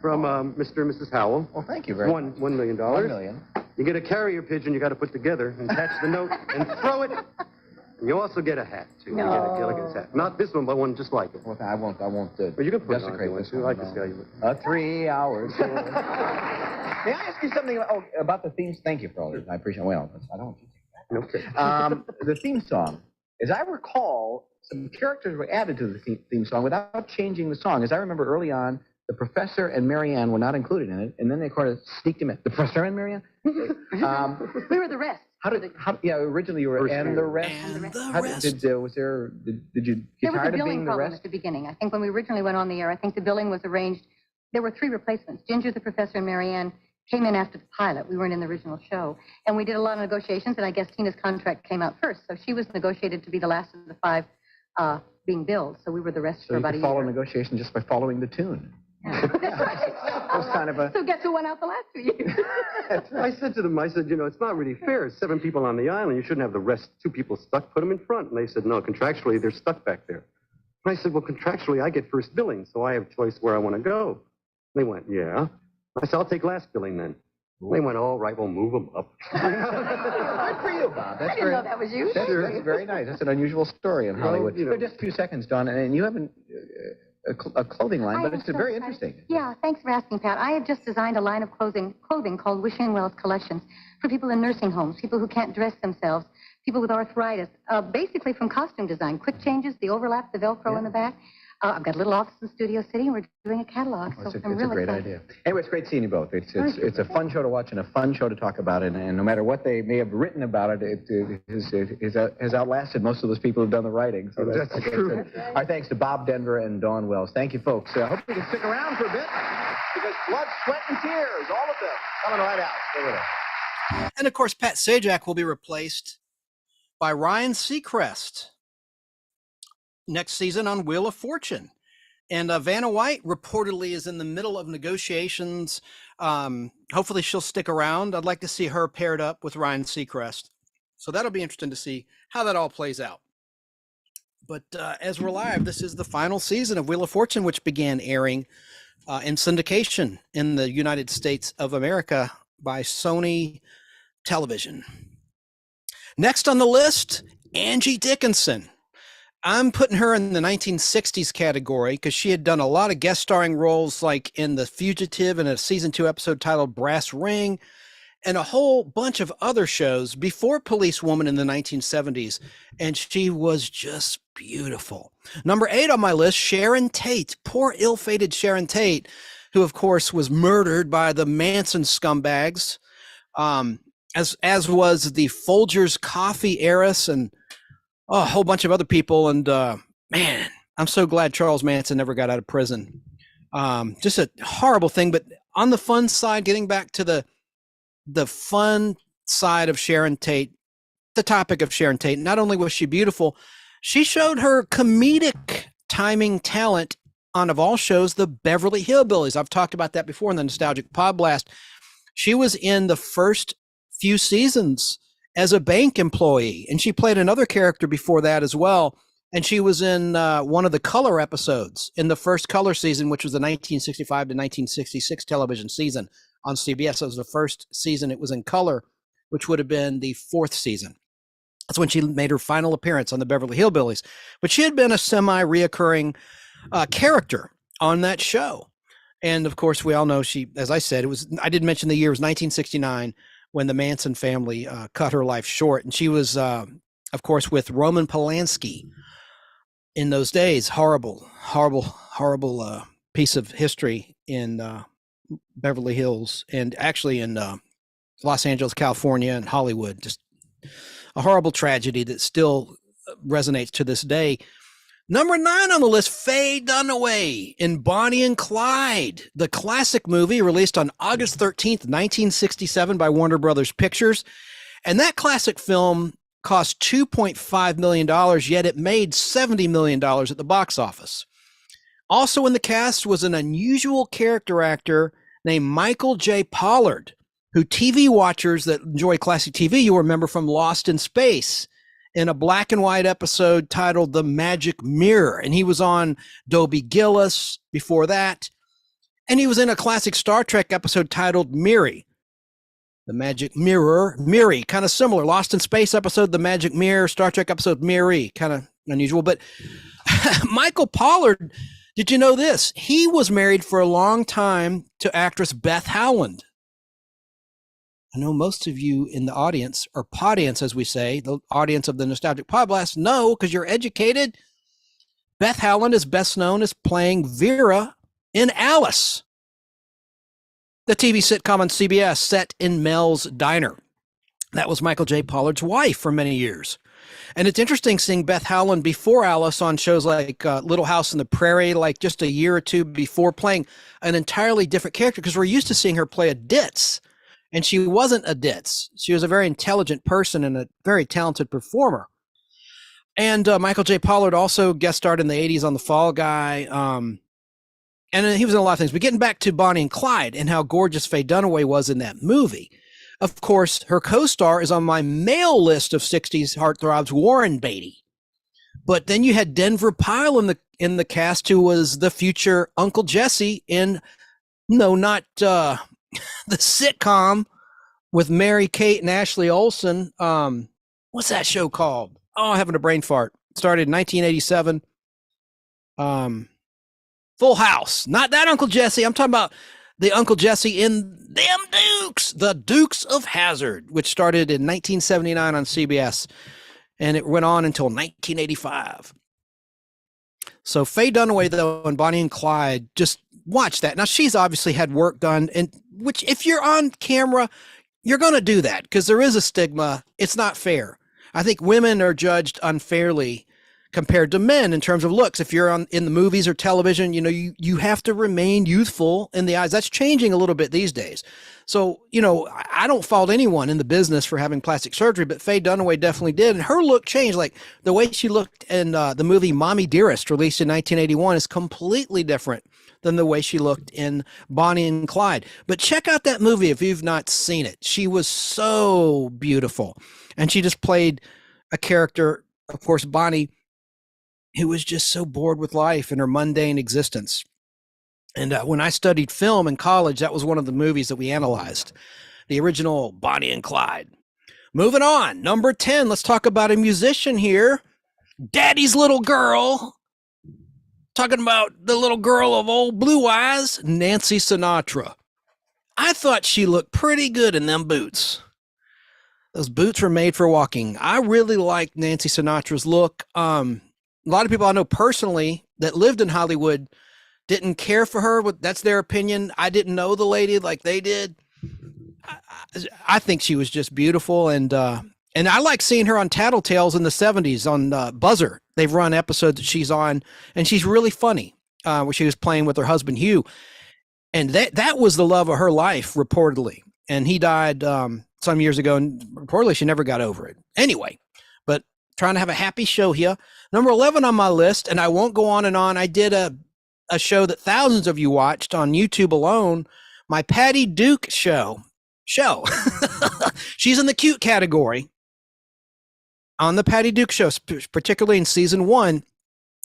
from Mr. and Mrs. Howell. Well, thank you very much. $1 million. $1 million. You get a carrier pigeon you got to put together and catch the note and throw it. And you also get a hat, too. You get a Gilligan's hat. Not this one, but one just like it. Well, I won't. But you can put it on if desecrate you want this to. I one, like to see you. 3 hours. May I ask you something about the themes? Thank you for all this. I appreciate it. Well, I don't want you to take that. The theme song. As I recall, some characters were added to the theme song without changing the song. As I remember early on, the Professor and Marianne were not included in it, and then they kind of sneaked them in. The Professor and Marianne? We were the rest. Originally you were and the rest. Did you get There was a tired of billing being the problem rest? at the beginning. I think when we originally went on the air, I think the billing was arranged. There were 3 replacements. Ginger, the Professor, and Marianne came in after the pilot. We weren't in the original show. And we did a lot of negotiations, and I guess Tina's contract came out first. So she was negotiated to be the last of the 5 being billed. So we were the rest So for you about could a follow year. negotiation just by following the tune. It was kind of a... So guess who went out the last 2 years? I said to them, you know, it's not really fair. It's 7 people on the island. You shouldn't have the rest 2 people stuck. Put them in front. And they said, no, contractually, they're stuck back there. And I said, well, contractually, I get first billing, so I have choice where I want to go. They went, yeah. I said, I'll take last billing then. They went, all right, we'll move them up. Good for you, Bob. I didn't know that was you. That's very nice. That's an unusual story in Hollywood. you know. For just a few seconds, Don, and you have a clothing line, but it's very interesting. Yeah, thanks for asking, Pat. I have just designed a line of clothing called Wishing Wells Collections for people in nursing homes, people who can't dress themselves, people with arthritis, basically from costume design, quick changes, the overlap, the Velcro in the back. I've got a little office in Studio City, and we're doing a catalog. So It's I'm a really great excited. idea. Anyway, it's great seeing you both. It's a fun show to watch and a fun show to talk about it. And no matter what they may have written about it, it has outlasted most of those people who've done the writing. So that's true. Our thanks to Bob Denver and Dawn Wells. Thank you, folks. I hope you can stick around for a bit because blood, sweat, and tears, all of them, coming right out. Stay with us. And of course, Pat Sajak will be replaced by Ryan Seacrest next season on Wheel of Fortune. And Vanna White reportedly is in the middle of negotiations. Hopefully she'll stick around. I'd like to see her paired up with Ryan Seacrest. So that'll be interesting to see how that all plays out. But as we're live, this is the final season of Wheel of Fortune, which began airing in syndication in the United States of America by Sony Television. Next on the list, Angie Dickinson. I'm putting her in the 1960s category because she had done a lot of guest starring roles like in The Fugitive and a season 2 episode titled Brass Ring and a whole bunch of other shows before Policewoman in the 1970s. And she was just beautiful. Number 8 on my list, Sharon Tate. Poor ill-fated Sharon Tate, who of course was murdered by the Manson scumbags, as was the Folgers coffee heiress and a whole bunch of other people. And man, I'm so glad Charles Manson never got out of prison. Just a horrible thing. But on the fun side, getting back to the fun side of Sharon Tate, the topic of Sharon Tate, not only was she beautiful, she showed her comedic timing talent on, of all shows, the Beverly Hillbillies. I've talked about that before in the Nostalgic Podblast. She was in the first few seasons as a bank employee, and she played another character before that as well. And she was in one of the Color episodes in the first Color season, which was the 1965 to 1966 television season on CBS. It was the first season it was in color, which would have been the 4th season. That's when she made her final appearance on the Beverly Hillbillies. But she had been a semi-reoccurring character on that show. And of course, we all know she, as I said, I didn't mention the year, it was 1969 when the Manson family cut her life short. And she was, of course, with Roman Polanski in those days. Horrible piece of history in Beverly Hills and actually in Los Angeles, California, and Hollywood. Just a horrible tragedy that still resonates to this day. Number 9 on the list, Faye Dunaway in Bonnie and Clyde, the classic movie released on August 13th, 1967 by Warner Brothers Pictures. And that classic film cost $2.5 million, yet it made $70 million at the box office. Also in the cast was an unusual character actor named Michael J. Pollard, who TV watchers that enjoy classic TV, you'll remember from Lost in Space, in a black and white episode titled The Magic Mirror. And he was on Dobie Gillis before that. And he was in a classic Star Trek episode titled Miri. The Magic Mirror, Miri, kind of similar. Lost in Space episode, The Magic Mirror, Star Trek episode Miri, kind of unusual. But Michael Pollard, did you know this? He was married for a long time to actress Beth Howland. I know most of you in the audience, or podience, as we say, the audience of the Nostalgic Podblast, know because you're educated. Beth Howland is best known as playing Vera in Alice, the TV sitcom on CBS set in Mel's Diner. That was Michael J. Pollard's wife for many years. And it's interesting seeing Beth Howland before Alice on shows like Little House on the Prairie, like just a year or two before, playing an entirely different character, because we're used to seeing her play a ditz. And she wasn't a ditz. She was a very intelligent person and a very talented performer. And Michael J. Pollard also guest starred in the 80s on The Fall Guy. And he was in a lot of things. But getting back to Bonnie and Clyde and how gorgeous Faye Dunaway was in that movie. Of course, her co-star is on my male list of 60s heartthrobs, Warren Beatty. But then you had Denver Pyle in the cast, who was the future Uncle Jesse in, no, not... the sitcom with Mary Kate and Ashley Olsen. What's that show called? Oh, I'm having a brain fart. Started in 1987. Full House. Not that Uncle Jesse. I'm talking about the Uncle Jesse in Them Dukes, the Dukes of Hazzard, which started in 1979 on CBS. And it went on until 1985. So Faye Dunaway, though, and Bonnie and Clyde, just watch that. Now, she's obviously had work done, and which if you're on camera, you're going to do that because there is a stigma. It's not fair. I think women are judged unfairly compared to men in terms of looks. If you're in the movies or television, you have to remain youthful in the eyes. That's changing a little bit these days. So, I don't fault anyone in the business for having plastic surgery, but Faye Dunaway definitely did. And her look changed. Like the way she looked in the movie Mommy Dearest, released in 1981, is completely different than the way she looked in Bonnie and Clyde. But check out that movie if you've not seen it. She was so beautiful. And she just played a character, of course, Bonnie, who was just so bored with life and her mundane existence. And when I studied film in college, that was one of the movies that we analyzed, the original Bonnie and Clyde. Moving on, number 10, let's talk about a musician here, Daddy's Little Girl. Talking about the little girl of old Blue Eyes, Nancy Sinatra. I thought she looked pretty good in them boots. Those boots were made for walking. I really liked Nancy Sinatra's look. A lot of people I know personally that lived in Hollywood didn't care for her. That's their opinion. I didn't know the lady like they did. I think she was just beautiful. And I like seeing her on Tattletales in the 70s on Buzzer. They've run episodes that she's on, and she's really funny, where she was playing with her husband, Hugh. And that was the love of her life, reportedly. And he died some years ago, and reportedly she never got over it. Anyway, but trying to have a happy show here. Number 11 on my list, and I won't go on and on. I did a show that thousands of you watched on YouTube alone, my Patty Duke show. She's in the cute category on the Patty Duke show, particularly in season 1.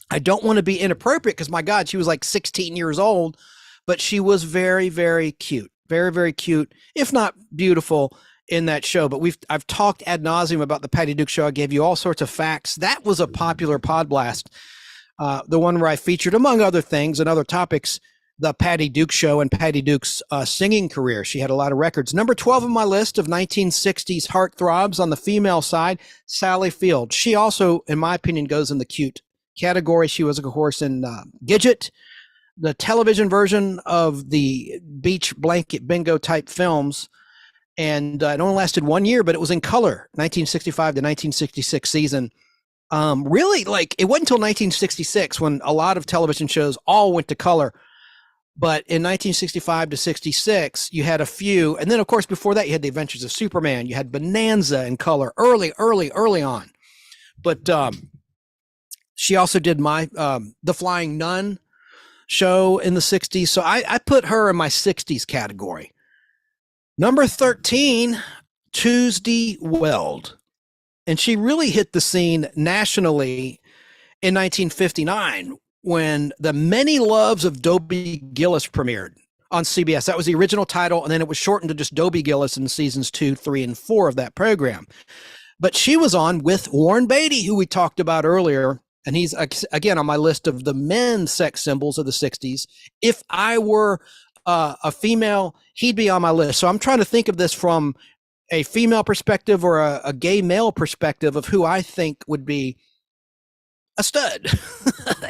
I don't want to be inappropriate because, my God, she was like 16 years old, but she was very, very cute. Very, very cute, if not beautiful, in that show. But I've talked ad nauseum about the Patty Duke show. I gave you all sorts of facts. That was a popular Podblast, the one where I featured, among other things and other topics, the Patty Duke Show and Patty Duke's singing career. She had a lot of records. Number 12 on my list of 1960s heartthrobs on the female side, Sally Field. She also, in my opinion, goes in the cute category. She was, of course, in Gidget, the television version of the beach blanket bingo type films. And it only lasted 1 year, but it was in color, 1965 to 1966 season. Really, like, it wasn't until 1966 when a lot of television shows all went to color. But in 1965 to 66, you had a few. And then, of course, before that, you had The Adventures of Superman. You had Bonanza in color early on. But she also did The Flying Nun show in the 60s. So I put her in my 60s category. Number 13, Tuesday Weld. And she really hit the scene nationally in 1959 when The Many Loves of Dobie Gillis premiered on CBS. That was the original title, and then it was shortened to just Dobie Gillis in seasons 2, 3, and 4 of that program. But she was on with Warren Beatty, who we talked about earlier, and he's, again, on my list of the men's sex symbols of the 60s. If I were a female, he'd be on my list. So I'm trying to think of this from a female perspective or a gay male perspective of who I think would be a stud.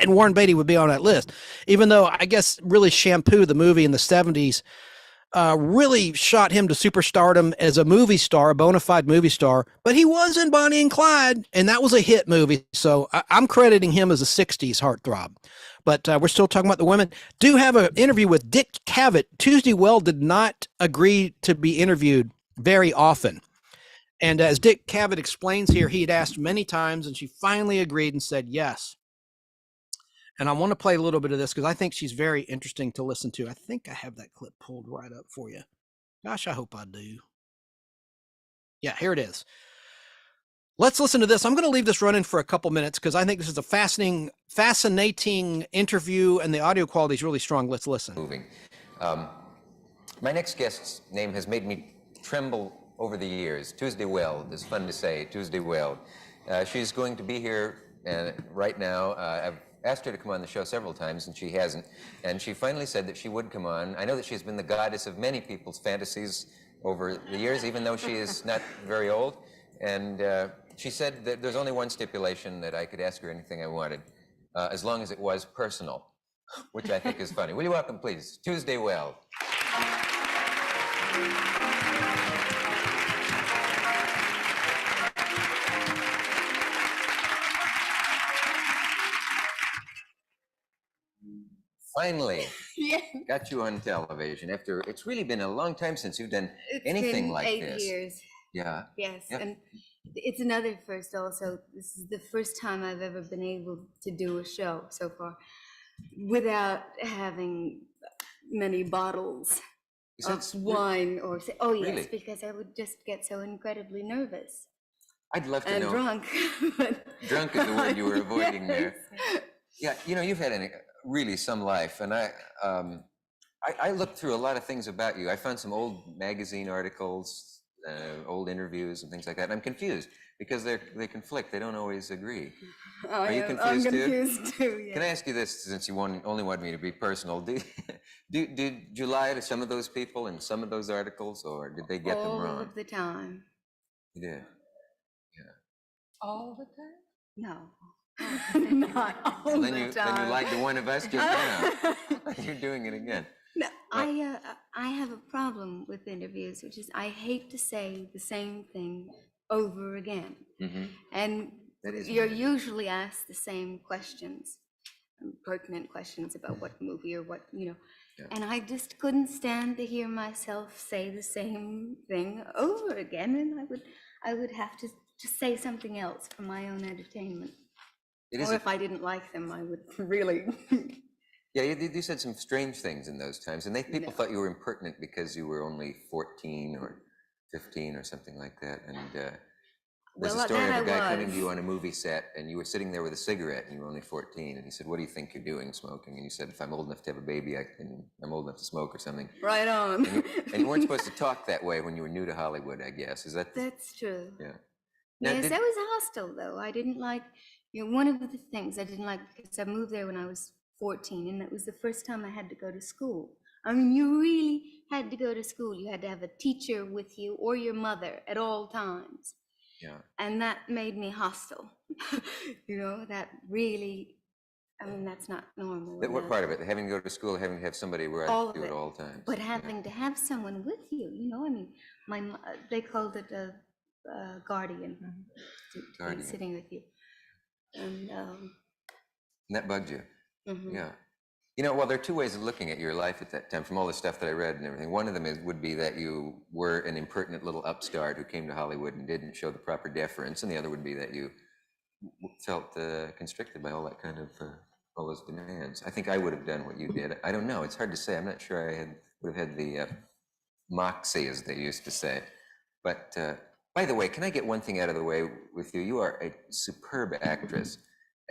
And Warren Beatty would be on that list, even though I guess really Shampoo, the movie in the 70s, really shot him to superstardom as a movie star, a bona fide movie star. But he was in Bonnie and Clyde, and that was a hit movie. So I'm crediting him as a 60s heartthrob. But we're still talking about the women. Do have an interview with Dick Cavett. Tuesday Weld did not agree to be interviewed very often. And as Dick Cavett explains here, he had asked many times, and she finally agreed and said yes. And I want to play a little bit of this because I think she's very interesting to listen to. I think I have that clip pulled right up for you. Gosh, I hope I do. Yeah, here it is. Let's listen to this. I'm going to leave this running for a couple minutes because I think this is a fascinating interview, and the audio quality is really strong. Let's listen. Moving. My next guest's name has made me tremble over the years. Tuesday Weld. It's fun to say, Tuesday Weld. She's going to be here right now. I've asked her to come on the show several times, and she hasn't. And she finally said that she would come on. I know that she's been the goddess of many people's fantasies over the years, even though she is not very old. And she said that there's only one stipulation, that I could ask her anything I wanted, as long as it was personal, which I think is funny. Will you welcome, please, Tuesday Weld. Finally, got you on television after, it's really been a long time since you've done anything like this. 8 years. Yeah. Yes, Yep. and it's another first also. This is the first time I've ever been able to do a show so far without having many bottles of wine or say, oh yes, Really? because I would just get so incredibly nervous. I'd love to and know. drunk. Drunk is the word you were avoiding there. Yeah, you know, you've had really some life, and I looked through a lot of things about you. I found some old magazine articles, old interviews and things like that, and I'm confused because they conflict. They don't always agree. Are you confused, I'm confused too. Yeah. Can I ask you this, since you only wanted me to be personal? Did you lie to some of those people in some of those articles, or did they get them wrong? All of the time. You did. All the time? No. Not all Then the you time. lied to one of us just now. You're doing it again. No, I have a problem with interviews, which is I hate to say the same thing over again. Mm-hmm. And you're usually asked the same questions, pertinent questions about what movie or what, you know. Yeah. And I just couldn't stand to hear myself say the same thing over again, and I would have to say something else for my own entertainment. Or if I didn't like them, I would really. Yeah, you said some strange things in those times, and people thought you were impertinent because you were only 14 or 15 or something like that. And there's a story of a guy coming to you on a movie set, and you were sitting there with a cigarette, and you were only 14, and he said, "What do you think you're doing, smoking?" And you said, "If I'm old enough to have a baby, I'm old enough to smoke," or something. Right on. And you weren't supposed to talk that way when you were new to Hollywood, I guess. Is that? That's true. Yeah. Now, Yes, I was hostile though. I didn't like, one of the things I didn't like, because I moved there when I was 14, and it was the first time I had to go to school. I mean, you really had to go to school. You had to have a teacher with you or your mother at all times. Yeah. And that made me hostile. You know, that really, I mean, that's not normal. What part of it? Having to go to school, having to have somebody where I All of do it it. all times. But having to have someone with you, you know, I mean, they called it a guardian, to Guardian. be sitting with you. And And that bugged you. mhm. Yeah. You know, well, there are two ways of looking at your life at that time from all the stuff that I read and everything. One of them would be that you were an impertinent little upstart who came to Hollywood and didn't show the proper deference. And the other would be that you felt constricted by all that kind of, all those demands. I think I would have done what you did. I don't know. It's hard to say. I'm not sure I would have had the moxie, as they used to say. But by the way, can I get one thing out of the way with you? You are a superb actress.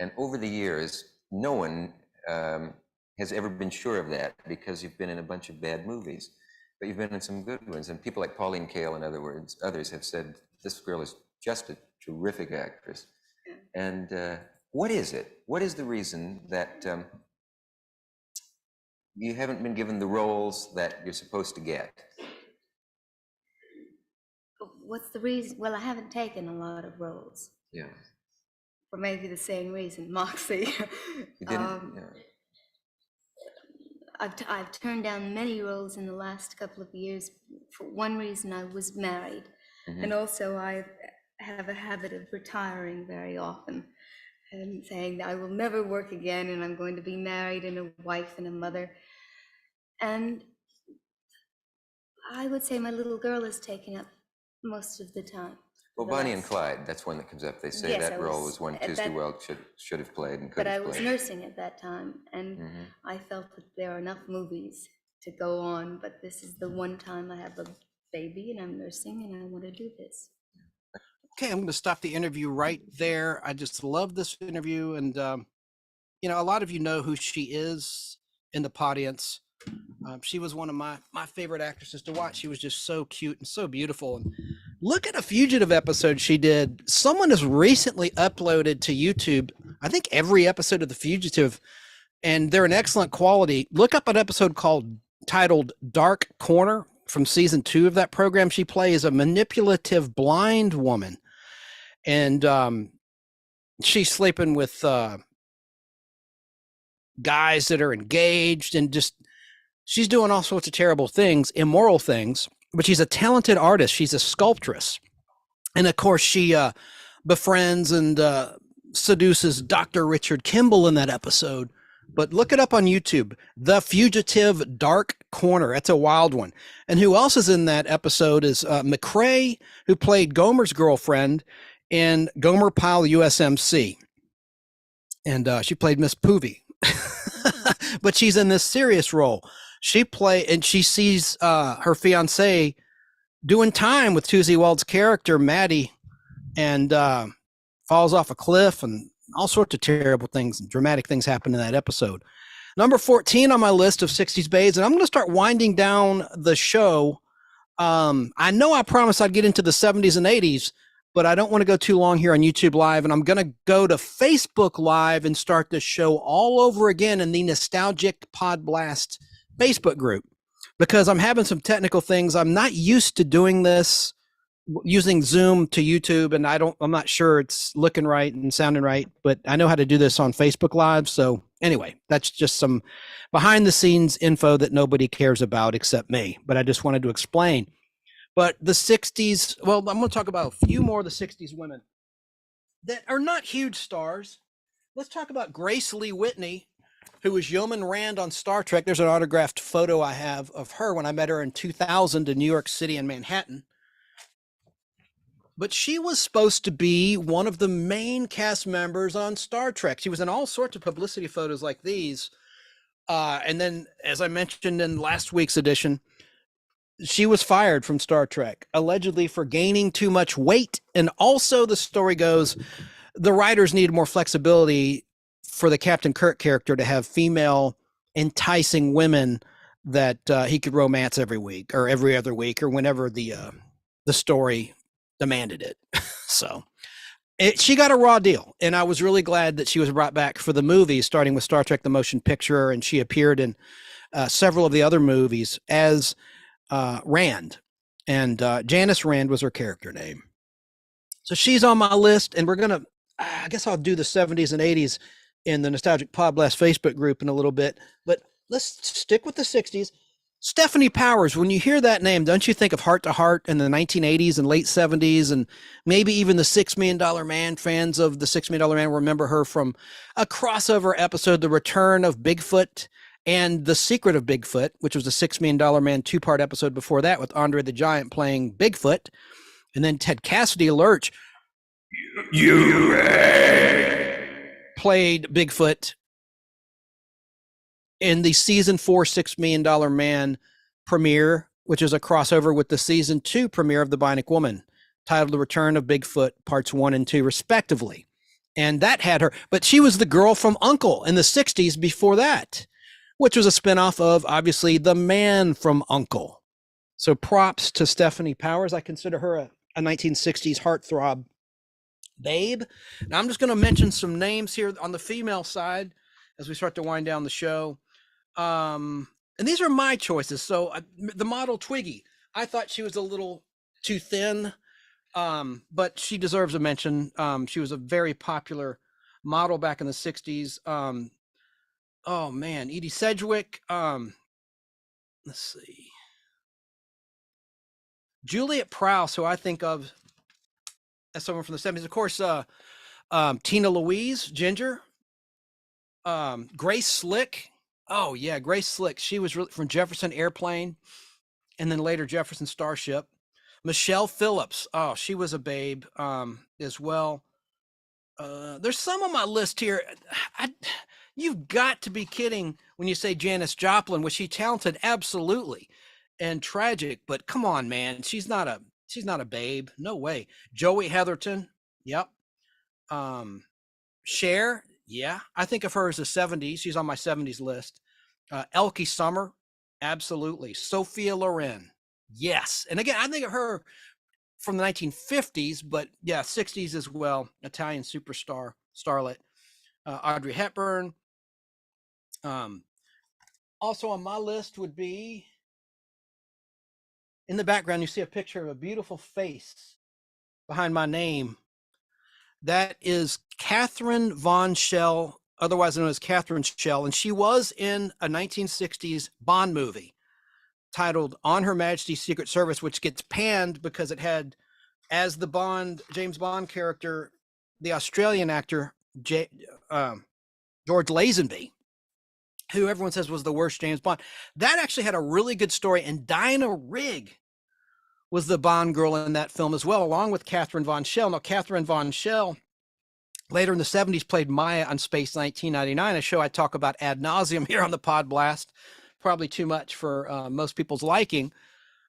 And over the years, no one has ever been sure of that because you've been in a bunch of bad movies, but you've been in some good ones. And people like Pauline Kael, in other words, others have said, this girl is just a terrific actress. And what is it? What is the reason that you haven't been given the roles that you're supposed to get? What's the reason? Well, I haven't taken a lot of roles. Yeah. For maybe the same reason, moxie. You didn't? Yeah. I've turned down many roles in the last couple of years. For one reason, I was married. Mhm. And also I have a habit of retiring very often and saying that I will never work again and I'm going to be married and a wife and a mother. And I would say my little girl is taken up most of the time. Well, Bonnie and Clyde, that's one that comes up. They say Yes, that I role was was one at Tuesday that- Weld should have played and could But I have was played. nursing at that time, and Mhm. I felt that there are enough movies to go on, but this is the one time I have a baby and I'm nursing and I want to do this. Okay, I'm going to stop the interview right there. I just love this interview, and you know, a lot of you know who she is in the audience. She was one of my favorite actresses to watch. She was just so cute and so beautiful. And look at a Fugitive episode she did. Someone has recently uploaded to YouTube, I think, every episode of The Fugitive, and they're an excellent quality. Look up an episode titled Dark Corner from season 2 of that program. She plays a manipulative blind woman, and she's sleeping with guys that are engaged, and just she's doing all sorts of terrible things, immoral things, but she's a talented artist. She's a sculptress. And of course, she befriends and seduces Dr. Richard Kimball in that episode. But look it up on YouTube, The Fugitive Dark Corner. That's a wild one. And who else is in that episode is McCrae, who played Gomer's girlfriend in Gomer Pyle USMC. And she played Miss Poovy. But she's in this serious role. And she sees her fiance doing time with Tuesday Weld's character, Maddie, and falls off a cliff, and all sorts of terrible things and dramatic things happen in that episode. Number 14 on my list of 60s babes, and I'm going to start winding down the show. I know I promised I'd get into the 70s and 80s, but I don't want to go too long here on YouTube Live, and I'm going to go to Facebook Live and start the show all over again in the Nostalgic Podblast Facebook group, because I'm having some technical things. I'm not used to doing this, using Zoom to YouTube, and I'm not sure it's looking right and sounding right, but I know how to do this on Facebook Live. So anyway, that's just some behind the scenes info that nobody cares about except me, but I just wanted to explain. But the 60s, well, I'm going to talk about a few more of the 60s women that are not huge stars. Let's talk about Grace Lee Whitney, who was Yeoman Rand on Star Trek. There's an autographed photo I have of her when I met her in 2000 in New York City and Manhattan. But she was supposed to be one of the main cast members on Star Trek. She was in all sorts of publicity photos like these. And then, as I mentioned in last week's edition, she was fired from Star Trek, allegedly for gaining too much weight. And also, the story goes, the writers needed more flexibility for the Captain Kirk character to have female enticing women that he could romance every week or every other week or whenever the story demanded it. So She got a raw deal, and I was really glad that she was brought back for the movies, starting with Star Trek: The Motion Picture, and she appeared in several of the other movies as Rand, and Janice Rand was her character name. So she's on my list, and we're gonna. I guess I'll do the 70s and 80s in the Nostalgic Podblast Facebook group in a little bit, but let's stick with the 60s. Stephanie Powers, when you hear that name, don't you think of Heart to Heart in the 1980s and late 70s, and maybe even the $6 Million Man? Fans of the $6 Million Man remember her from a crossover episode, The Return of Bigfoot and The Secret of Bigfoot, which was the $6 Million Man two-part episode before that with Andre the Giant playing Bigfoot. And then Ted Cassidy Lurch played Bigfoot in the season 4 $6 Million Man premiere, which is a crossover with the season 2 premiere of The Bionic Woman, titled The Return of Bigfoot Parts 1 and 2 respectively. And that had her, but she was the girl from U.N.C.L.E. in the 60s before that, which was a spinoff of, obviously, The Man from U.N.C.L.E. So props to Stephanie Powers. I consider her a 1960s heartthrob babe. Now I'm just going to mention some names here on the female side as we start to wind down the show. And these are my choices. So the model Twiggy, I thought she was a little too thin, but she deserves a mention. She was a very popular model back in the 60s. Oh man, Edie Sedgwick. Let's see. Juliet Prowse, who I think of as someone from the 70s. Of course, Tina Louise, Ginger. Grace Slick. Oh yeah, Grace Slick. She was from Jefferson Airplane and then later Jefferson Starship. Michelle Phillips. Oh, she was a babe as well. There's some on my list here. You've got to be kidding when you say Janis Joplin. Was she talented? Absolutely. And tragic, but come on, man. She's not a babe. No way. Joey Heatherton. Yep. Cher. Yeah, I think of her as a 70s. She's on my 70s list. Elke Summer, absolutely. Sophia Loren, yes. And again, I think of her from the 1950s, but yeah, 60s as well. Italian superstar, starlet. Audrey Hepburn. Also on my list would be, in the background, you see a picture of a beautiful face behind my name. That is Catherine Von Schell, otherwise known as Catherine Schell, and she was in a 1960s Bond movie titled On Her Majesty's Secret Service, which gets panned because it had, as the James Bond character, the Australian actor George Lazenby, who everyone says was the worst James Bond. That actually had a really good story, and Diana Rigg was the Bond girl in that film as well, along with Catherine Von Schell. Now, Catherine Von Schell, later in the 70s, played Maya on Space 1999, a show I talk about ad nauseum here on the Podblast, probably too much for most people's liking.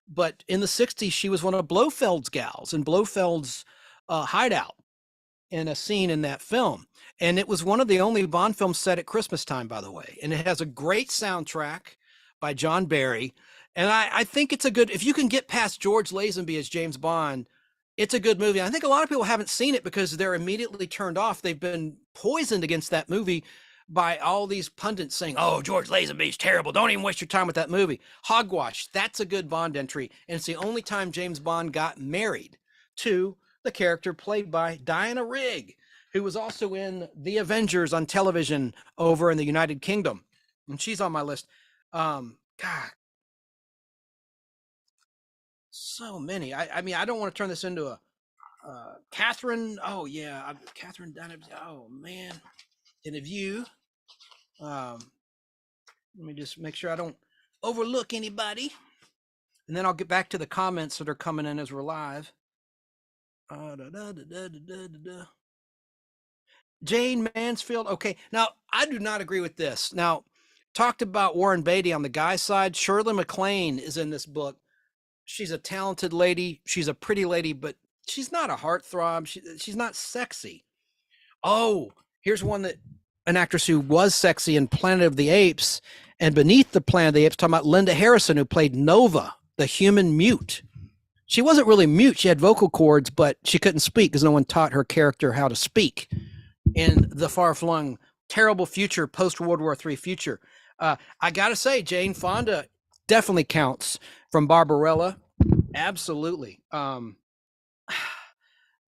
But in the 60s, she was one of Blofeld's gals in Blofeld's hideout in a scene in that film. And it was one of the only Bond films set at Christmas time, by the way. And it has a great soundtrack by John Barry. And I think it's a good, if you can get past George Lazenby as James Bond, it's a good movie. I think a lot of people haven't seen it because they're immediately turned off. They've been poisoned against that movie by all these pundits saying, oh, George Lazenby's terrible. Don't even waste your time with that movie. Hogwash, that's a good Bond entry. And it's the only time James Bond got married to the character played by Diana Rigg, who was also in The Avengers on television over in the United Kingdom. And she's on my list. God, so many. I mean, I don't want to turn this into a Catherine. Oh yeah, Catherine. Oh man, and of you. Let me just make sure I don't overlook anybody, and then I'll get back to the comments that are coming in as we're live. Jane Mansfield. Okay, now I do not agree with this. Now, talked about Warren Beatty on the guy side. Shirley MacLaine is in this book. She's a talented lady. She's a pretty lady, but she's not a heartthrob. She's not sexy. Oh, here's one that an actress who was sexy in Planet of the Apes and Beneath the Planet of the Apes, talking about Linda Harrison, who played Nova, the human mute. she wasn't really mute. She had vocal cords, but she couldn't speak because no one taught her character how to speak in the far-flung, terrible future, post-World War III future. I got to say, Jane Fonda definitely counts from Barbarella. Absolutely.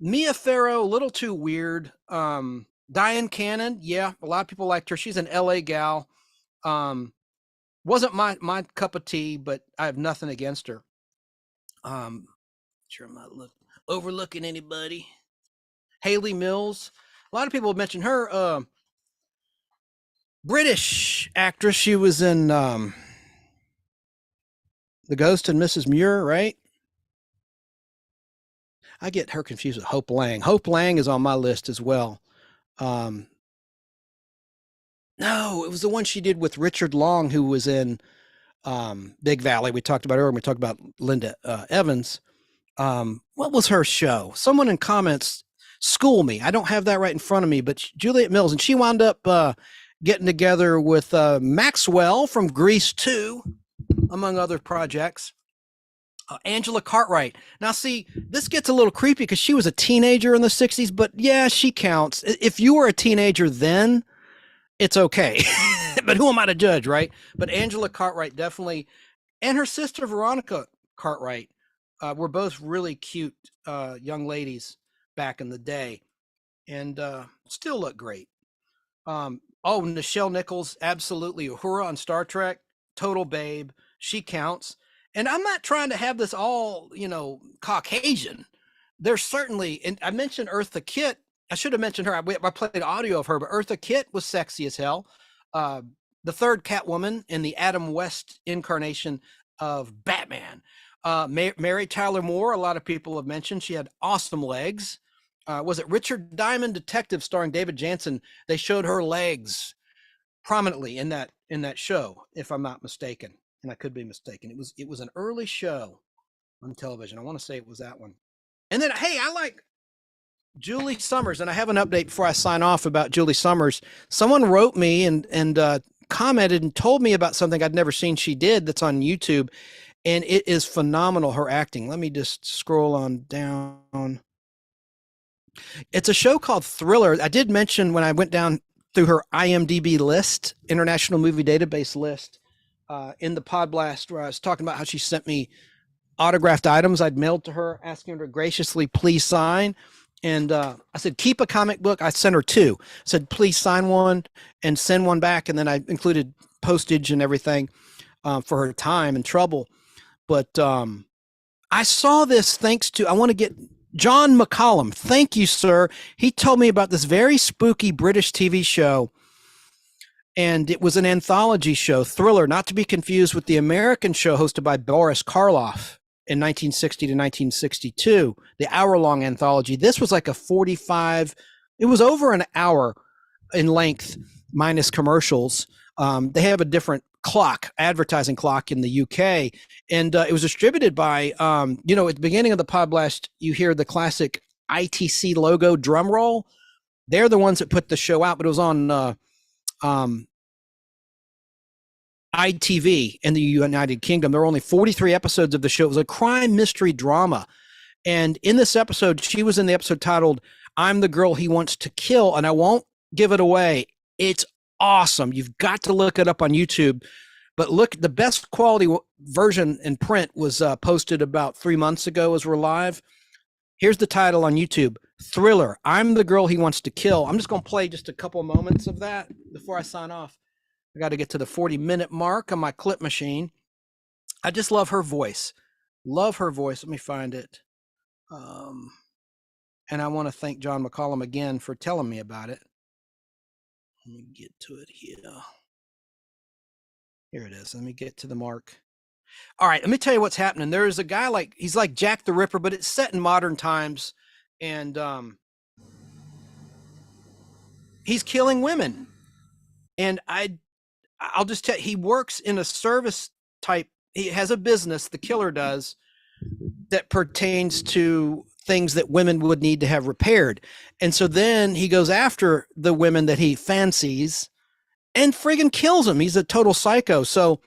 Mia Farrow, a little too weird. Diane Cannon, yeah, a lot of people liked her. She's an LA gal. Wasn't my cup of tea, but I have nothing against her. Sure, I'm not overlooking anybody. Haley Mills, a lot of people have mentioned her. British actress. She was in The Ghost and Mrs. Muir, right? I get her confused with Hope Lang. Hope Lang is on my list as well. No, it was the one she did with Richard Long, who was in Big Valley. We talked about her, and we talked about Linda Evans. What was her show? Someone in comments, school me. I don't have that right in front of me, but Juliet Mills, and she wound up getting together with Maxwell from Grease 2, among other projects. Angela Cartwright. Now, see, this gets a little creepy because she was a teenager in the 60s, but yeah, she counts. If you were a teenager then, it's okay. But who am I to judge, right? But Angela Cartwright definitely, and her sister Veronica Cartwright were both really cute young ladies back in the day, and still look great. Nichelle Nichols, absolutely. Uhura on Star Trek, total babe. She counts. And I'm not trying to have this all, Caucasian. There's certainly, and I mentioned Eartha Kitt. I should have mentioned her. I played audio of her, but Eartha Kitt was sexy as hell. The third Catwoman in the Adam West incarnation of Batman. Mary Tyler Moore, a lot of people have mentioned. She had awesome legs. Was it Richard Diamond Detective starring David Jansen? They showed her legs prominently in that show, if I'm not mistaken. And I could be mistaken. It was an early show on television. I want to say it was that one. And then, hey, I like Julie Summers, and I have an update before I sign off about Julie Summers. Someone wrote me and commented and told me about something I'd never seen she did that's on YouTube, and it is phenomenal, her acting. Let me just scroll on down. It's a show called Thriller. I did mention when I went down through her IMDb list, International Movie Database list, in the Podblast, where I was talking about how she sent me autographed items I'd mailed to her, asking her to graciously please sign. And I said, keep a comic book. I sent her 2. I said, please sign one and send one back. And then I included postage and everything for her time and trouble. But I saw this thanks to, I want to get John McCollum. Thank you, sir. He told me about this very spooky British TV show. And it was an anthology show, Thriller, not to be confused with the American show hosted by Boris Karloff in 1960 to 1962, the hour-long anthology. This was like a 45, it was over an hour in length, minus commercials. They have a different advertising clock in the UK. And it was distributed by, at the beginning of the Podblast, you hear the classic ITC logo drum roll. They're the ones that put the show out, but it was on ITV in the United Kingdom. There were only 43 episodes of the show. It was a crime mystery drama. And in this episode, she was in the episode titled, I'm the Girl He Wants to Kill. And I won't give it away. It's awesome. You've got to look it up on YouTube. But look, the best quality version in print was posted about 3 months ago as we're live. Here's the title on YouTube, Thriller, I'm the Girl He Wants to Kill. I'm just going to play just a couple moments of that before I sign off. I got to get to the 40-minute mark on my clip machine. I just love her voice. Love her voice. Let me find it. And I want to thank John McCollum again for telling me about it. Let me get to it here. Here it is. Let me get to the mark. All right, let me tell you what's happening. There's a guy he's like Jack the Ripper, but it's set in modern times. And he's killing women. And I'll just tell you, he works in a service type. He has a business, the killer does, that pertains to things that women would need to have repaired. And so then he goes after the women that he fancies and friggin' kills them. He's a total psycho. So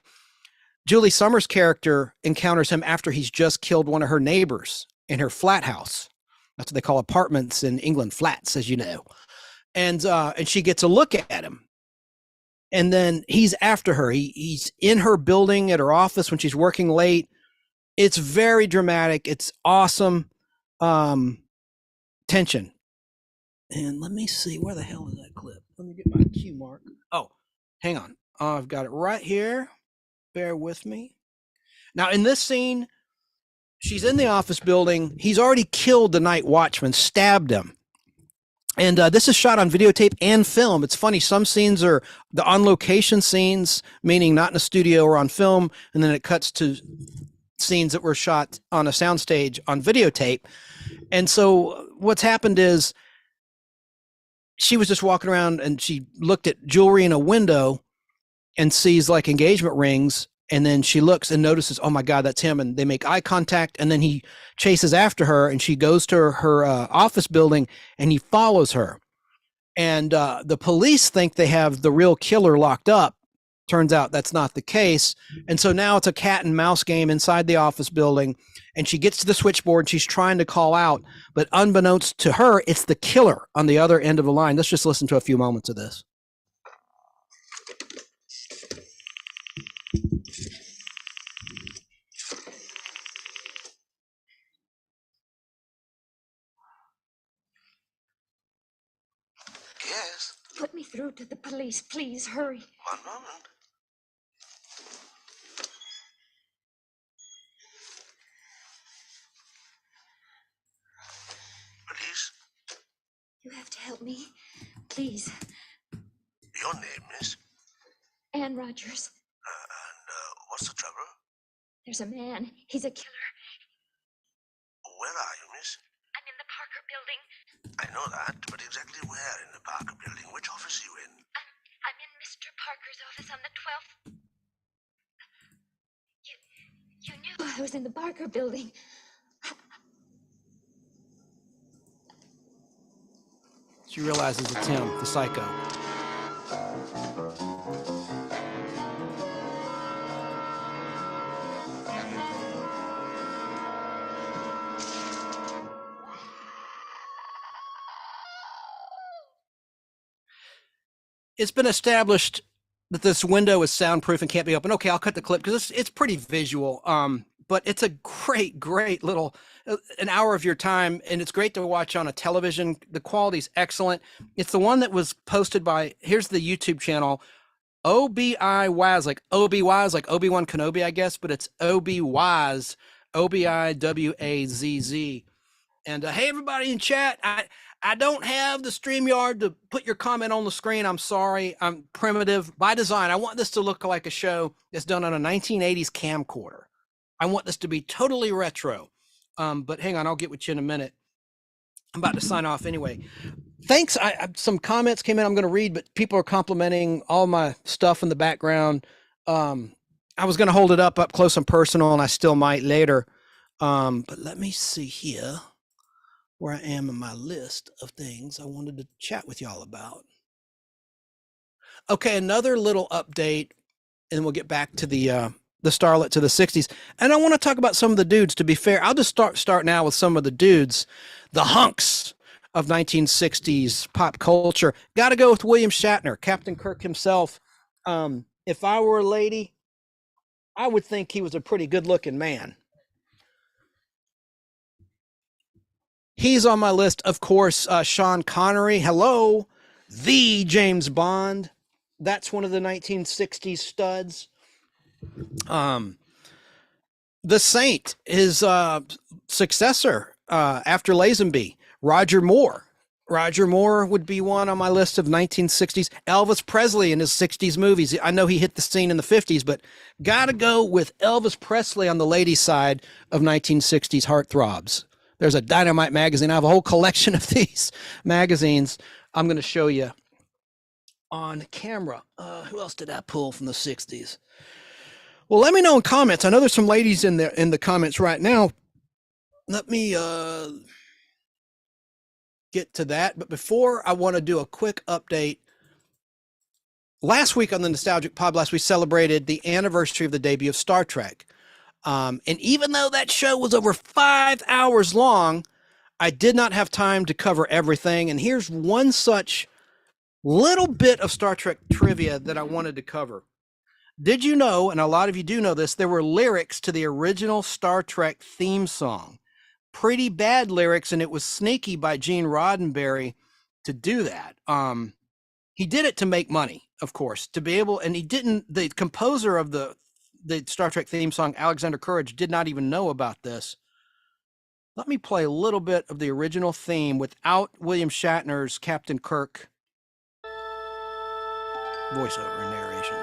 Julie Summers' character encounters him after he's just killed one of her neighbors in her flat house. That's what they call apartments in England, flats, as you know. And she gets a look at him. And then he's after her. He's in her building at her office when she's working late. It's very dramatic. It's awesome. Tension. And let me see, where the hell is that clip? Let me get my cue mark. Oh, hang on. I've got it right here. Bear with me. Now, in this scene, she's in the office building. He's already killed the night watchman, stabbed him. And this is shot on videotape and film. It's funny. Some scenes are the on-location scenes, meaning not in a studio or on film, and then it cuts to scenes that were shot on a soundstage on videotape. And so what's happened is she was just walking around and she looked at jewelry in a window and sees like engagement rings. And then she looks and notices, oh my God, that's him. And they make eye contact. And then he chases after her and she goes to her office building and he follows her. And the police think they have the real killer locked up. Turns out that's not the case. And so now it's a cat and mouse game inside the office building. And she gets to the switchboard and she's trying to call out. But unbeknownst to her, it's the killer on the other end of the line. Let's just listen to a few moments of this. Yes. Put me through to the police, please. Hurry. One moment. Police? You have to help me, please. Your name, miss? Ann Rogers. What's the trouble? There's a man. He's a killer. Where are you, miss? I'm in the Parker building. I know that, but exactly where in the Parker building? Which office are you in? I'm in Mr. Parker's office on the 12th. You knew I was in the Parker building. She realizes it's him, the psycho. It's been established that this window is soundproof and can't be opened. Okay, I'll cut the clip because it's pretty visual. But it's a great little an hour of your time, and it's great to watch on a television. The quality's excellent. It's the one that was posted by, here's the YouTube channel, OBIWaz, like OB-Waz, like Obi-Wan Kenobi, I guess, but it's OB-Waz, OBIWAZZ. And hey, everybody in chat, I don't have the StreamYard to put your comment on the screen. I'm sorry. I'm primitive by design. I want this to look like a show that's done on a 1980s camcorder. I want this to be totally retro. But hang on, I'll get with you in a minute. I'm about to sign off anyway. Thanks. Some comments came in I'm going to read, but people are complimenting all my stuff in the background. I was going to hold it up close and personal, and I still might later. But let me see here where I am in my list of things I wanted to chat with y'all about. Okay, another little update, and we'll get back to the starlet to the 60s. And I want to talk about some of the dudes. To be fair, I'll just start now with some of the dudes, the hunks of 1960s pop culture. Got to go with William Shatner, Captain Kirk himself. If I were a lady, I would think he was a pretty good-looking man. He's on my list, of course. Sean Connery, hello, the James Bond. That's one of the 1960s studs. The Saint, his successor after Lazenby, Roger Moore. Roger Moore would be one on my list of 1960s. Elvis Presley in his 60s movies. I know he hit the scene in the 50s, but gotta go with Elvis Presley on the ladies' side of 1960s heartthrobs. There's a Dynamite magazine. I have a whole collection of these magazines. I'm going to show you on camera. Who else did I pull from the 60s? Well, let me know in comments. I know there's some ladies in the comments right now. Let me get to that. But before, I want to do a quick update last week on the Nostalgic Podblast, we celebrated the anniversary of the debut of Star Trek. And even though that show was over 5 hours long, I did not have time to cover everything. And here's one such little bit of Star Trek trivia that I wanted to cover. Did you know, and a lot of you do know this, there were lyrics to the original Star Trek theme song? Pretty bad lyrics, and it was sneaky by Gene Roddenberry to do that. He did it to make money, of course, to be able, and he didn't, the composer of the Star Trek theme song, Alexander Courage, did not even know about this. Let me play a little bit of the original theme without William Shatner's Captain Kirk voiceover and narration.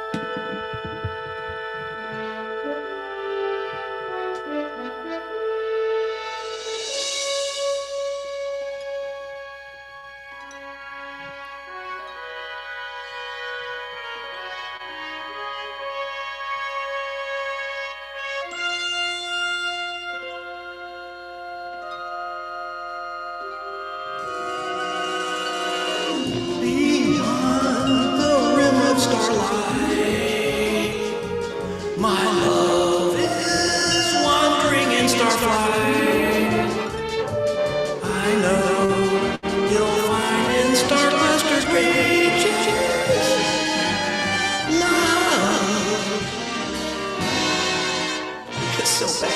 My love is wandering in starflight. I know you'll find in star clusters reaches love. It's so bad.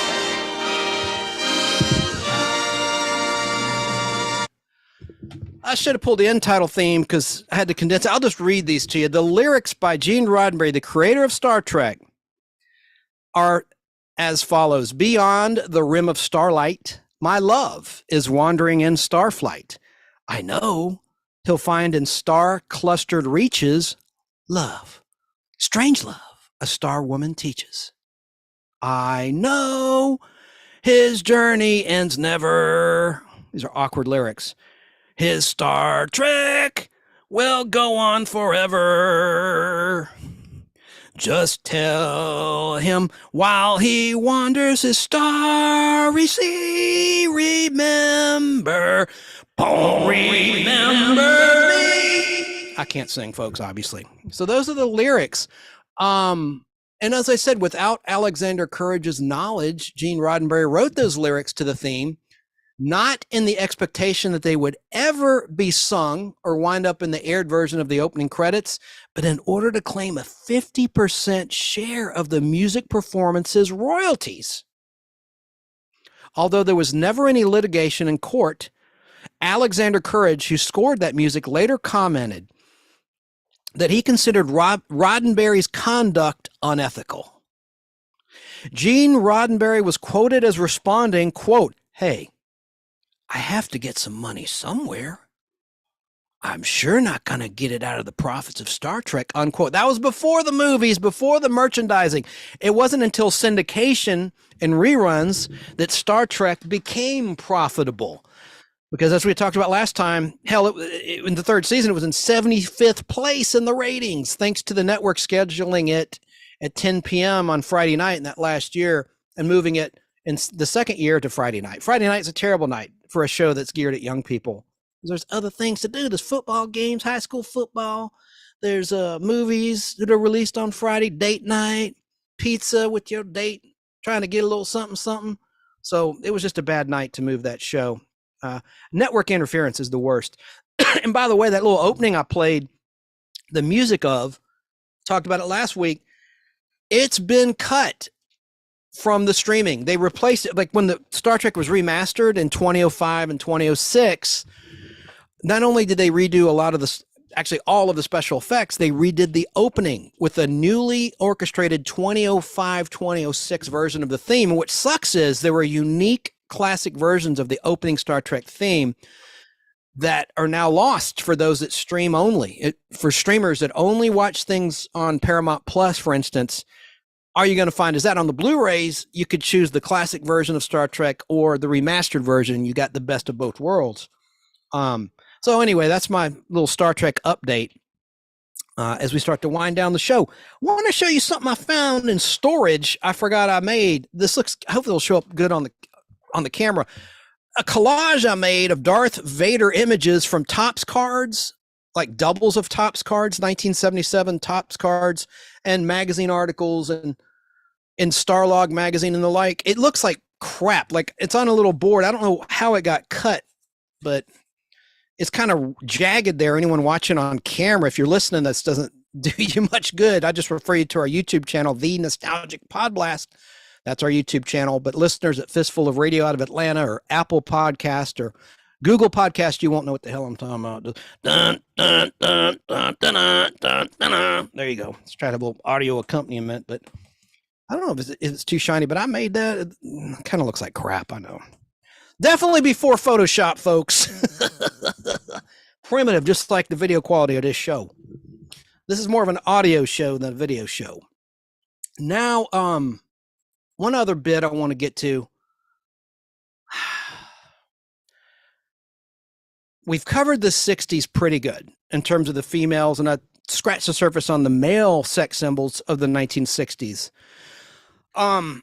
I should have pulled the end title theme because I had to condense it. I'll just read these to you. The lyrics by Gene Roddenberry, the creator of Star Trek, are as follows. Beyond the rim of starlight, my love is wandering in starflight. I know he'll find in star-clustered reaches love. Strange love, a star woman teaches. I know his journey ends never. These are awkward lyrics. His Star Trek will go on forever. Just tell him while he wanders his starry sea, remember, oh, remember me. I can't sing, folks, obviously. So those are the lyrics. And as I said, without Alexander Courage's knowledge, Gene Roddenberry wrote those lyrics to the theme, not in the expectation that they would ever be sung or wind up in the aired version of the opening credits, but in order to claim a 50% share of the music performance's royalties. Although there was never any litigation in court, Alexander Courage, who scored that music, later commented that he considered Roddenberry's conduct unethical. Gene Roddenberry was quoted as responding, quote, "Hey, I have to get some money somewhere. I'm sure not going to get it out of the profits of Star Trek," unquote. That was before the movies, before the merchandising. It wasn't until syndication and reruns that Star Trek became profitable. Because as we talked about last time, hell, in the third season, it was in 75th place in the ratings, thanks to the network scheduling it at 10 p.m. on Friday night in that last year and moving it in the second year to Friday night. Friday night is a terrible night for a show that's geared at young people. There's other things to do. There's football games, high school football. There's movies that are released on Friday, date night, pizza with your date, trying to get a little something. So it was just a bad night to move that show. Network interference is the worst. And by the way, that little opening I played the music of, talked about it last week, it's been cut from the streaming. They replaced it, like when the Star Trek was remastered in 2005 and 2006, not only did they redo a lot of the, actually all of the special effects, they redid the opening with a newly orchestrated 2005, 2006 version of the theme. And what sucks is there were unique classic versions of the opening Star Trek theme that are now lost for those that stream only. For streamers that only watch things on Paramount Plus, for instance, all you're going to find is that on the Blu-rays, you could choose the classic version of Star Trek or the remastered version. You got the best of both worlds. So anyway, that's my little Star Trek update as we start to wind down the show. I want to show you something I found in storage. I forgot I made. This looks, hopefully it'll show up good on the camera. A collage I made of Darth Vader images from Topps cards, like doubles of Topps cards, 1977 Topps cards, and magazine articles, and in Starlog magazine and the like. It looks like crap. Like it's on a little board. I don't know how it got cut, but it's kind of jagged there. Anyone watching on camera, if you're listening, this doesn't do you much good. I just refer you to our YouTube channel, The Nostalgic Podblast. That's our YouTube channel. But listeners at Fistful of Radio out of Atlanta, or Apple Podcast, or Google Podcast, you won't know what the hell I'm talking about. Dun, dun, dun, dun, dun, dun, dun, dun. There you go. Let's try to have a little audio accompaniment, but I don't know if it's too shiny, but I made that. It kind of looks like crap, I know. Definitely before Photoshop, folks. Primitive, just like the video quality of this show. This is more of an audio show than a video show. Now, one other bit I want to get to. We've covered the 60s pretty good in terms of the females, and I scratched the surface on the male sex symbols of the 1960s. I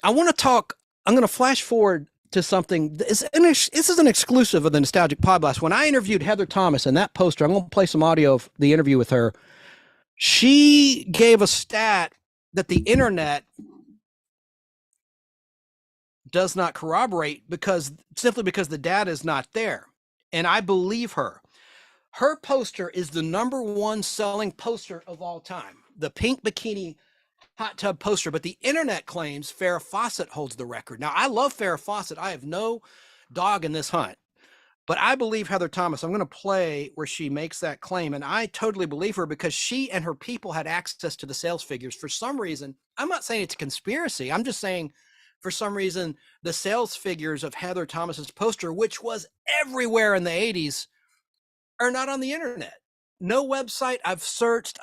want to talk, I'm going to flash forward to something. This is an exclusive of the Nostalgic Podblast. When I interviewed Heather Thomas and that poster, I'm going to play some audio of the interview with her. She gave a stat that the internet does not corroborate simply because the data is not there. And I believe her. Her poster is the #1 selling poster of all time. The pink bikini hot tub poster, but the internet claims Farrah Fawcett holds the record. Now, I love Farrah Fawcett. I have no dog in this hunt, but I believe Heather Thomas. I'm going to play where she makes that claim, and I totally believe her because she and her people had access to the sales figures. For some reason, I'm not saying it's a conspiracy. I'm just saying for some reason, the sales figures of Heather Thomas's poster, which was everywhere in the 80s, are not on the internet. No website. I've searched,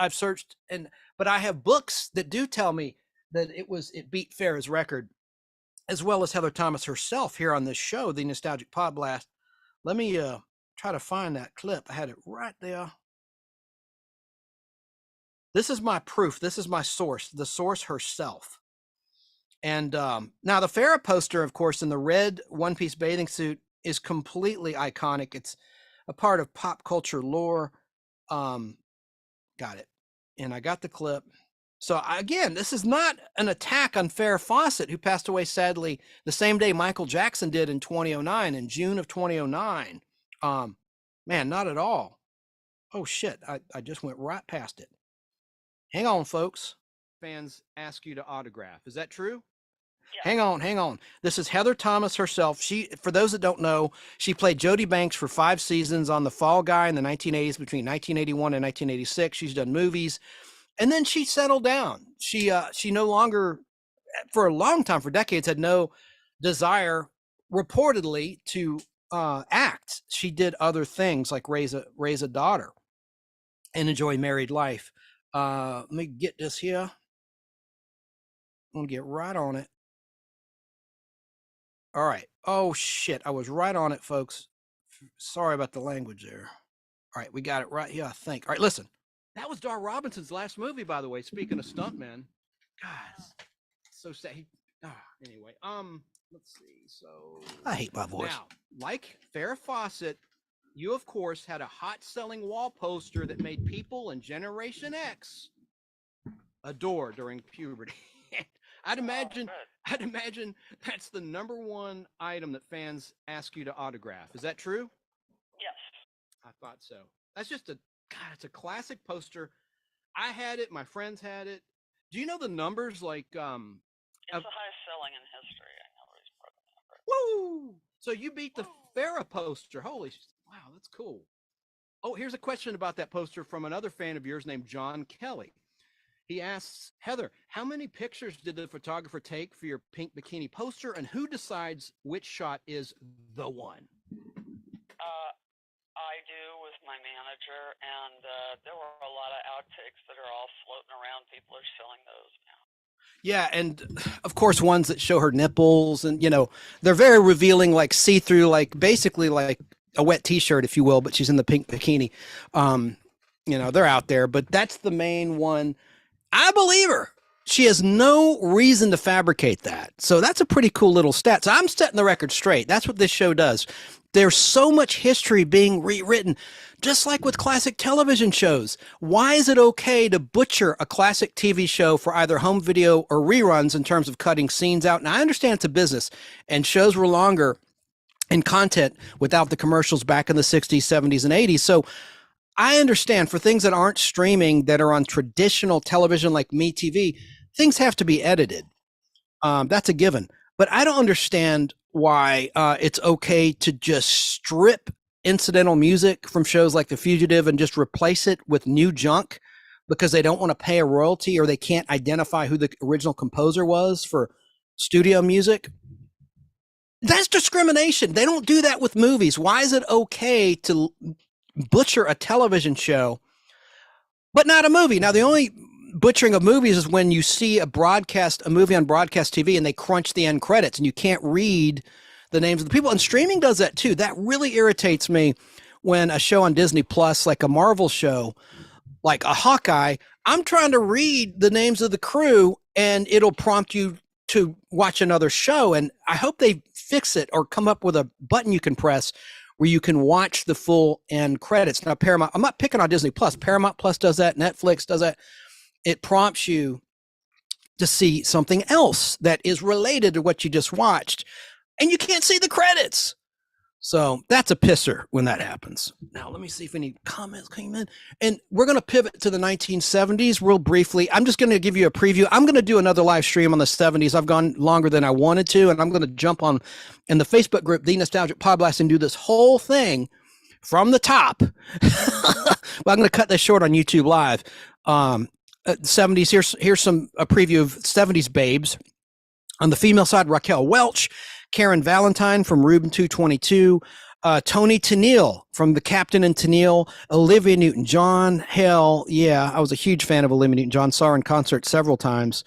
but I have books that do tell me that it beat Farrah's record, as well as Heather Thomas herself here on this show, the Nostalgic Podblast. Let me try to find that clip. I had it right there. This is my proof. This is my source, the source herself. And now the Farrah poster, of course, in the red one-piece bathing suit is completely iconic. It's a part of pop culture lore. Got it. And I got the clip. So again, this is not an attack on Farrah Fawcett, who passed away sadly the same day Michael Jackson did in 2009, in June of 2009. Man, not at all. Oh shit, I just went right past it. Hang on, folks. Fans ask you to autograph. Is that true? Yeah. Hang on. This is Heather Thomas herself. She, for those that don't know, she played Jodie Banks for 5 seasons on The Fall Guy in the 1980s, between 1981 and 1986. She's done movies. And then she settled down. She no longer, for a long time, for decades, had no desire, reportedly, to act. She did other things like raise a daughter and enjoy married life. Let me get this here. I'm gonna get right on it. All right. Oh shit, I was right on it, folks. Sorry about the language there. All right, we got it right here, I think. All right, listen. That was Dar Robinson's last movie, by the way. Speaking of stuntmen, God, so sad. Anyway, let's see. So I hate my voice. Now, like Farrah Fawcett, you of course had a hot-selling wall poster that made people in Generation X adore during puberty. I'd imagine that's the #1 item that fans ask you to autograph. Is that true? Yes. I thought so. That's just it's a classic poster. I had it. My friends had it. Do you know the numbers? Like, it's the highest selling in history. I know he's broken number. Woo! So you beat the Farrah poster. Holy, wow, that's cool. Oh, here's a question about that poster from another fan of yours named John Kelly. He asks, Heather, how many pictures did the photographer take for your pink bikini poster, and who decides which shot is the one? I do with my manager, and there were a lot of outtakes that are all floating around. People are selling those now. Yeah, and of course ones that show her nipples, and they're very revealing, like see-through, like basically like a wet t-shirt, if you will, but she's in the pink bikini. They're out there, but that's the main one. I believe her. She has no reason to fabricate that. So that's a pretty cool little stat. So I'm setting the record straight. That's what this show does. There's so much history being rewritten, just like with classic television shows. Why is it okay to butcher a classic TV show for either home video or reruns in terms of cutting scenes out? And I understand it's a business, and shows were longer in content without the commercials back in the 60s, 70s, and 80s. So I understand for things that aren't streaming, that are on traditional television like MeTV, things have to be edited. That's a given. But I don't understand why it's okay to just strip incidental music from shows like The Fugitive and just replace it with new junk because they don't want to pay a royalty or they can't identify who the original composer was for studio music. That's discrimination. They don't do that with movies. Why is it okay to butcher a television show, but not a movie? Now, the only butchering of movies is when you see a movie on broadcast TV and they crunch the end credits and you can't read the names of the people. And streaming does that too. That really irritates me when a show on Disney Plus, like a Marvel show, like a Hawkeye, I'm trying to read the names of the crew and it'll prompt you to watch another show. And I hope they fix it or come up with a button you can press where you can watch the full end credits. Now, Paramount, I'm not picking on Disney Plus. Paramount Plus does that. Netflix does that. It prompts you to see something else that is related to what you just watched, and you can't see the credits. So that's a pisser when that happens. Now, let me see if any comments came in. And we're going to pivot to the 1970s real briefly. I'm just going to give you a preview. I'm going to do another live stream on the 70s. I've gone longer than I wanted to, and I'm going to jump on in the Facebook group, The Nostalgic Podblast, and do this whole thing from the top. Well, I'm going to cut this short on YouTube Live. 70s, here's a preview of 70s babes. On the female side, Raquel Welch, Karen Valentine from Reuben 222, Tony Tennille from The Captain and Tennille, Olivia Newton-John. Hell yeah, I was a huge fan of Olivia Newton-John, saw her in concert several times.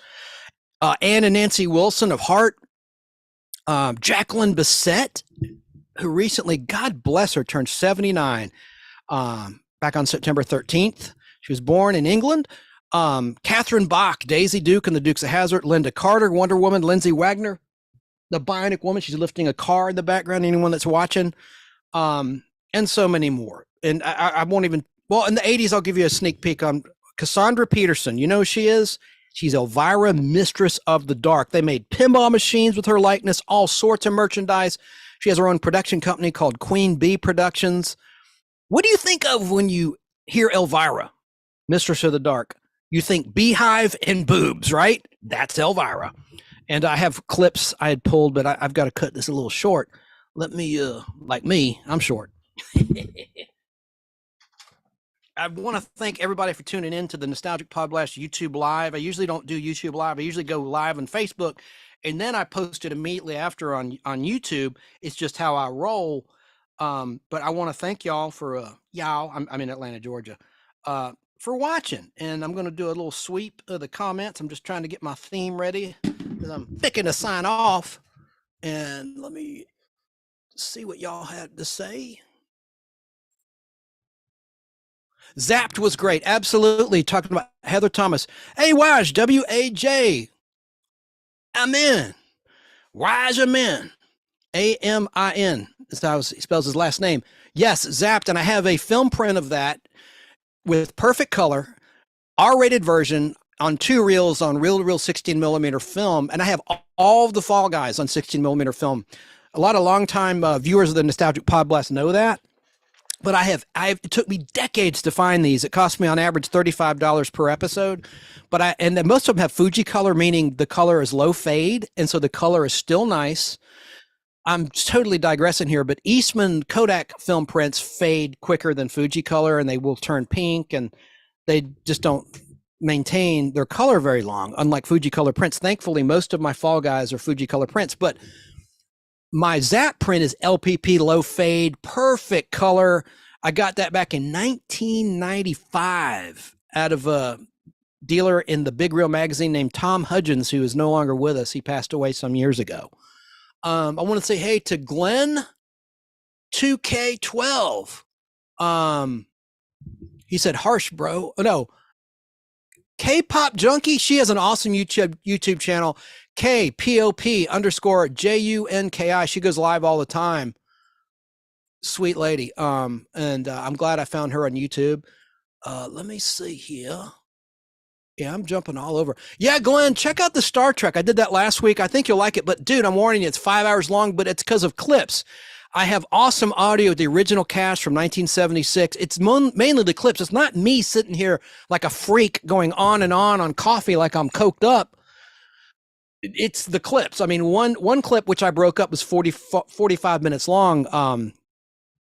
Ann and Nancy Wilson of Heart, Jacqueline Bisset, who recently, God bless her, turned 79 back on September 13th. She was born in England. Catherine Bach, Daisy Duke and the Dukes of Hazzard, Linda Carter, Wonder Woman, Lindsay Wagner, the Bionic Woman. She's lifting a car in the background, anyone that's watching, and so many more. And I won't even, well, in the 80s, I'll give you a sneak peek on Cassandra Peterson. You know who she is? She's Elvira, Mistress of the Dark. They made pinball machines with her likeness, all sorts of merchandise. She has her own production company called Queen Bee Productions. What do you think of when you hear Elvira, Mistress of the Dark? You think beehive and boobs, right? That's Elvira. And I have clips I had pulled, but I've got to cut this a little short. Let me, like me, I'm short. I want to thank everybody for tuning in to the Nostalgic Podblast YouTube Live. I usually don't do YouTube Live. I usually go live on Facebook, and then I post it immediately after on YouTube. It's just how I roll. But I want to thank y'all for, I'm in Atlanta, Georgia, for watching. And I'm going to do a little sweep of the comments. I'm just trying to get my theme ready because I'm picking to sign off. And let me see what y'all had to say. Zapped was great. Absolutely. Talking about Heather Thomas. Hey, Waj, W-A-J. Amen. Waj Amen. A-M-I-N. That's how he spells his last name. Yes, Zapped. And I have a film print of that with perfect color, R-rated version on 2 reels on reel-to-reel 16mm film. And I have all of the Fall Guys on 16mm film. A lot of longtime viewers of the Nostalgic Podblast know that. But it took me decades to find these. It cost me on average $35 per episode. And then most of them have Fuji color, meaning the color is low fade. And so the color is still nice. I'm totally digressing here, but Eastman Kodak film prints fade quicker than Fuji color, and they will turn pink, and they just don't maintain their color very long, unlike Fuji color prints. Thankfully, most of my Fall Guys are Fuji color prints, but my Zap print is LPP low fade, perfect color. I got that back in 1995 out of a dealer in the Big Reel magazine named Tom Hudgens, who is no longer with us. He passed away some years ago. I want to say hey to Glenn 2K12. He said harsh, bro. Oh, no. K-pop junkie. She has an awesome YouTube channel, KPOP_JUNKI. She goes live all the time. Sweet lady. And I'm glad I found her on YouTube. Let me see here. Yeah, I'm jumping all over. Yeah, Glenn, check out the Star Trek. I did that last week. I think you'll like it. But dude, I'm warning you, it's 5 hours long, but it's because of clips. I have awesome audio, the original cast from 1976. It's mainly the clips. It's not me sitting here like a freak going on and on coffee like I'm coked up. It's the clips. I mean, one clip, which I broke up, was 45 minutes long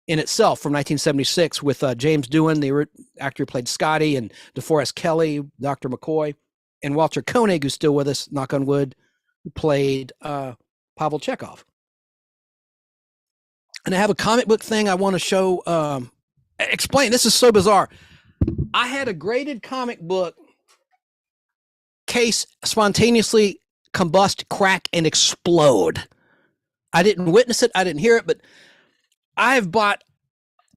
in itself from 1976 with James Doohan, the actor who played Scotty, and DeForest Kelley, Dr. McCoy, and Walter Koenig, who's still with us, knock on wood, who played Pavel Chekhov. And I have a comic book thing I want to show. Explain. This is so bizarre. I had a graded comic book case spontaneously combust, crack, and explode. I didn't witness it. I didn't hear it, but I've bought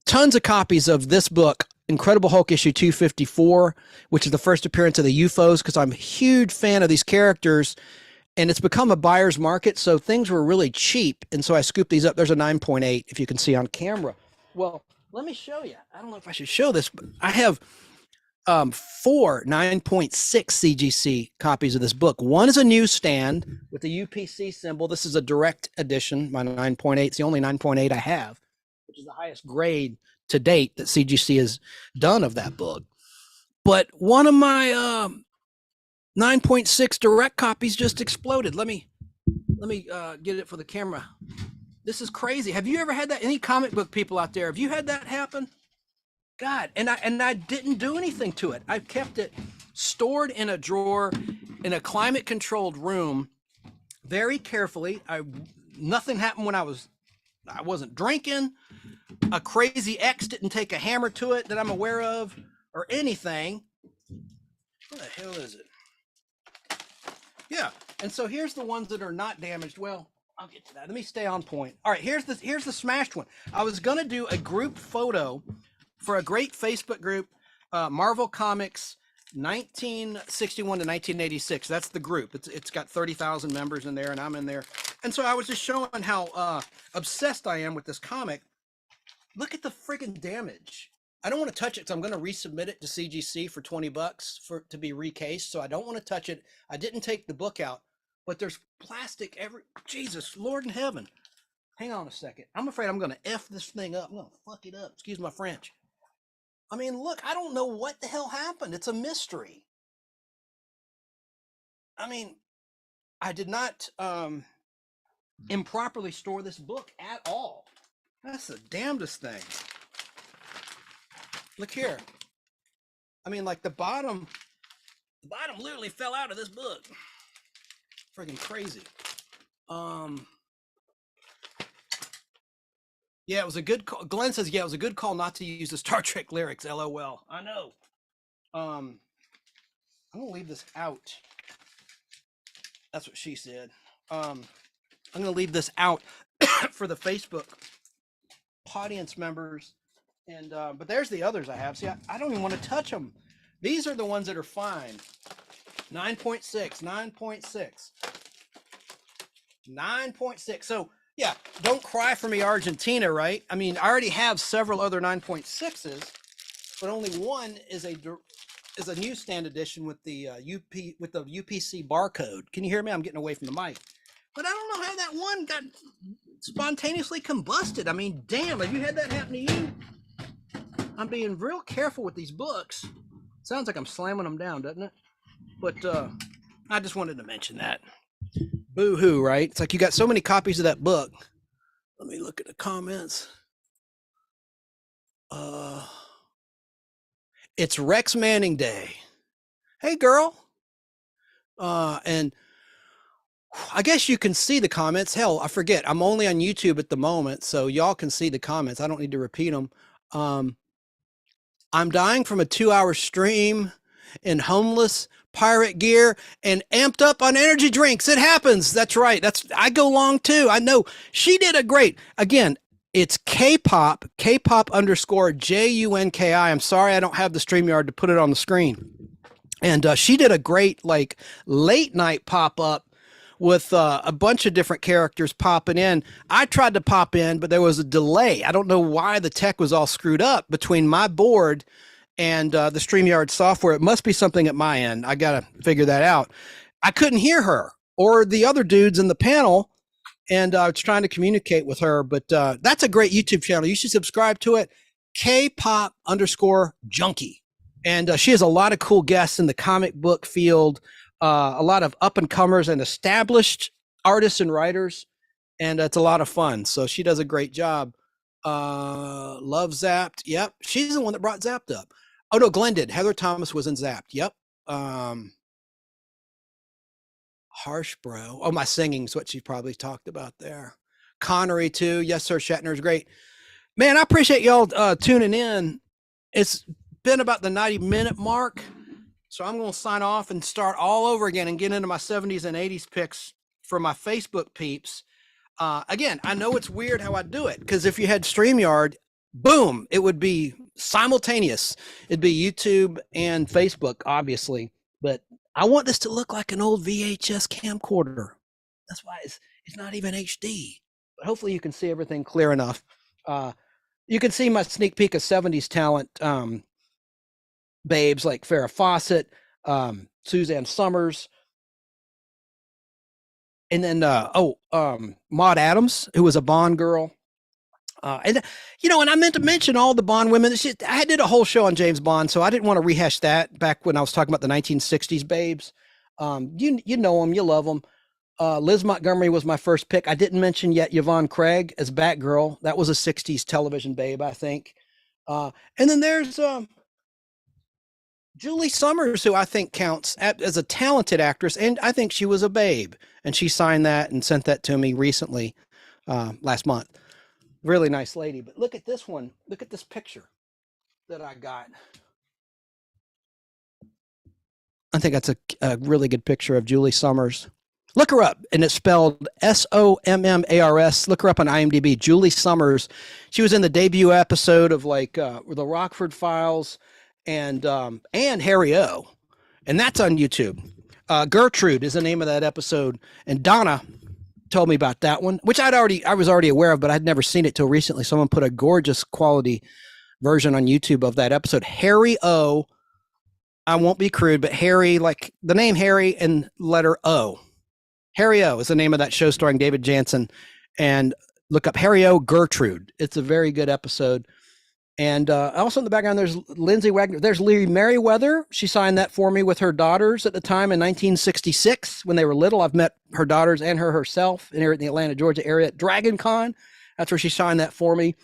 tons of copies of this book, Incredible Hulk issue 254, which is the first appearance of the UFOs, because I'm a huge fan of these characters. And it's become a buyer's market, so things were really cheap. And so I scooped these up. There's a 9.8, if you can see on camera. Well, let me show you. I don't know if I should show this, but I have 4 9.6 CGC copies of this book. One is a newsstand with the UPC symbol. This is a direct edition, my 9.8. It's the only 9.8 I have, which is the highest grade to date that CGC has done of that book. But one of my 9.6 direct copies just exploded. Let me get it for the camera. This is crazy. Have you ever had that? Any comic book people out there, have you had that happen? God, and I didn't do anything to it. I kept it stored in a drawer in a climate controlled room very carefully. Nothing happened when I wasn't drinking. A crazy ex didn't take a hammer to it that I'm aware of or anything. What the hell is it? Yeah, and so here's the ones that are not damaged. Well, I'll get to that. Let me stay on point. All right, here's the smashed one. I was gonna do a group photo for a great Facebook group, Marvel Comics 1961 to 1986. That's the group. It's got 30,000 members in there, and I'm in there. And so I was just showing how obsessed I am with this comic. Look at the friggin' damage. I don't want to touch it, so I'm going to resubmit it to CGC for $20 to be recased. So I don't want to touch it. I didn't take the book out, but there's plastic Jesus, Lord in heaven. Hang on a second. I'm afraid I'm going to F this thing up. I'm going to fuck it up. Excuse my French. I mean, look, I don't know what the hell happened. It's a mystery. I mean, I did not improperly store this book at all. That's the damnedest thing. Look here. I mean, like the bottom literally fell out of this book. Freaking crazy. Yeah, it was a good call. Glenn says, yeah, it was a good call not to use the Star Trek lyrics. LOL. I know. I'm gonna leave this out. That's what she said. I'm gonna leave this out for the Facebook audience members. And but there's the others I have. See, I don't even want to touch them. These are the ones that are fine. 9.6, 9.6, 9.6. So yeah, don't cry for me, Argentina, right? I mean, I already have several other 9.6s, but only one is a newsstand edition with the UPC barcode. Can you hear me? I'm getting away from the mic. But I don't know how that one got spontaneously combusted. I mean, damn, have you had that happen to you? I'm being real careful with these books. Sounds like I'm slamming them down, doesn't it? But I just wanted to mention that. Boo-hoo, right? It's like you got so many copies of that book. Let me look at the comments. It's Rex Manning Day. Hey, girl. And I guess you can see the comments. Hell, I forget. I'm only on YouTube at the moment, so y'all can see the comments. I don't need to repeat them. I'm dying from a 2-hour stream in homeless pirate gear and amped up on energy drinks. It happens. That's right. I go long too. I know she did a great, again, it's K-pop _JUNKI. I'm sorry I don't have the StreamYard to put it on the screen. And she did a great like late night pop up with a bunch of different characters popping in. I tried to pop in, but there was a delay. I don't know why the tech was all screwed up between my board and the StreamYard software. It must be something at my end. I got to figure that out. I couldn't hear her or the other dudes in the panel, and I was trying to communicate with her. But that's a great YouTube channel. You should subscribe to it. Kpop_junkie. And she has a lot of cool guests in the comic book field, a lot of up and comers and established artists and writers. And it's a lot of fun. So she does a great job. Love Zapped. Yep. She's the one that brought Zapped up. Oh no, Glenn did. Heather Thomas was in Zapped. Yep. Harsh Bro. Oh, my singing's what she probably talked about there. Connery too. Yes, sir. Shatner's great. Man, I appreciate y'all tuning in. It's been about the 90-minute mark. So I'm going to sign off and start all over again and get into my 70s and 80s picks for my Facebook peeps. Again, I know it's weird how I do it, because if you had StreamYard, boom, it would be simultaneous. It'd be YouTube and Facebook, obviously. But I want this to look like an old VHS camcorder. That's why it's not even HD. But hopefully you can see everything clear enough. You can see my sneak peek of 70s talent babes like Farrah Fawcett, Suzanne Summers, and then Maud Adams, who was a Bond girl. And I meant to mention all the Bond women. I did a whole show on James Bond, so I didn't want to rehash that back when I was talking about the 1960s babes. You know them, you love them. Liz Montgomery was my first pick. I didn't mention yet Yvonne Craig as Batgirl. That was a 60s television babe, I think. And then there's Julie Summers, who I think counts as a talented actress, and I think she was a babe. And she signed that and sent that to me recently, last month. Really nice lady. But look at this one. Look at this picture that I got. I think that's a really good picture of Julie Summers. Look her up, and it's spelled Sommars. Look her up on IMDb. Julie Summers. She was in the debut episode of like the Rockford Files and Harry O, and that's on YouTube. Gertrude is the name of that episode, and Donna told me about that one, which I was already aware of, but I'd never seen it till recently. Someone put a gorgeous quality version on YouTube of that episode. Harry O. I won't be crude, but Harry, like the name Harry and letter O. Harry O is the name of that show starring David Jansen, and look up Harry O. Gertrude. It's a very good episode. And also in the background, there's Lindsay Wagner. There's Lee Merriweather. She signed that for me with her daughters at the time in 1966 when they were little. I've met her daughters and herself in the Atlanta, Georgia area at Dragon Con. That's where she signed that for me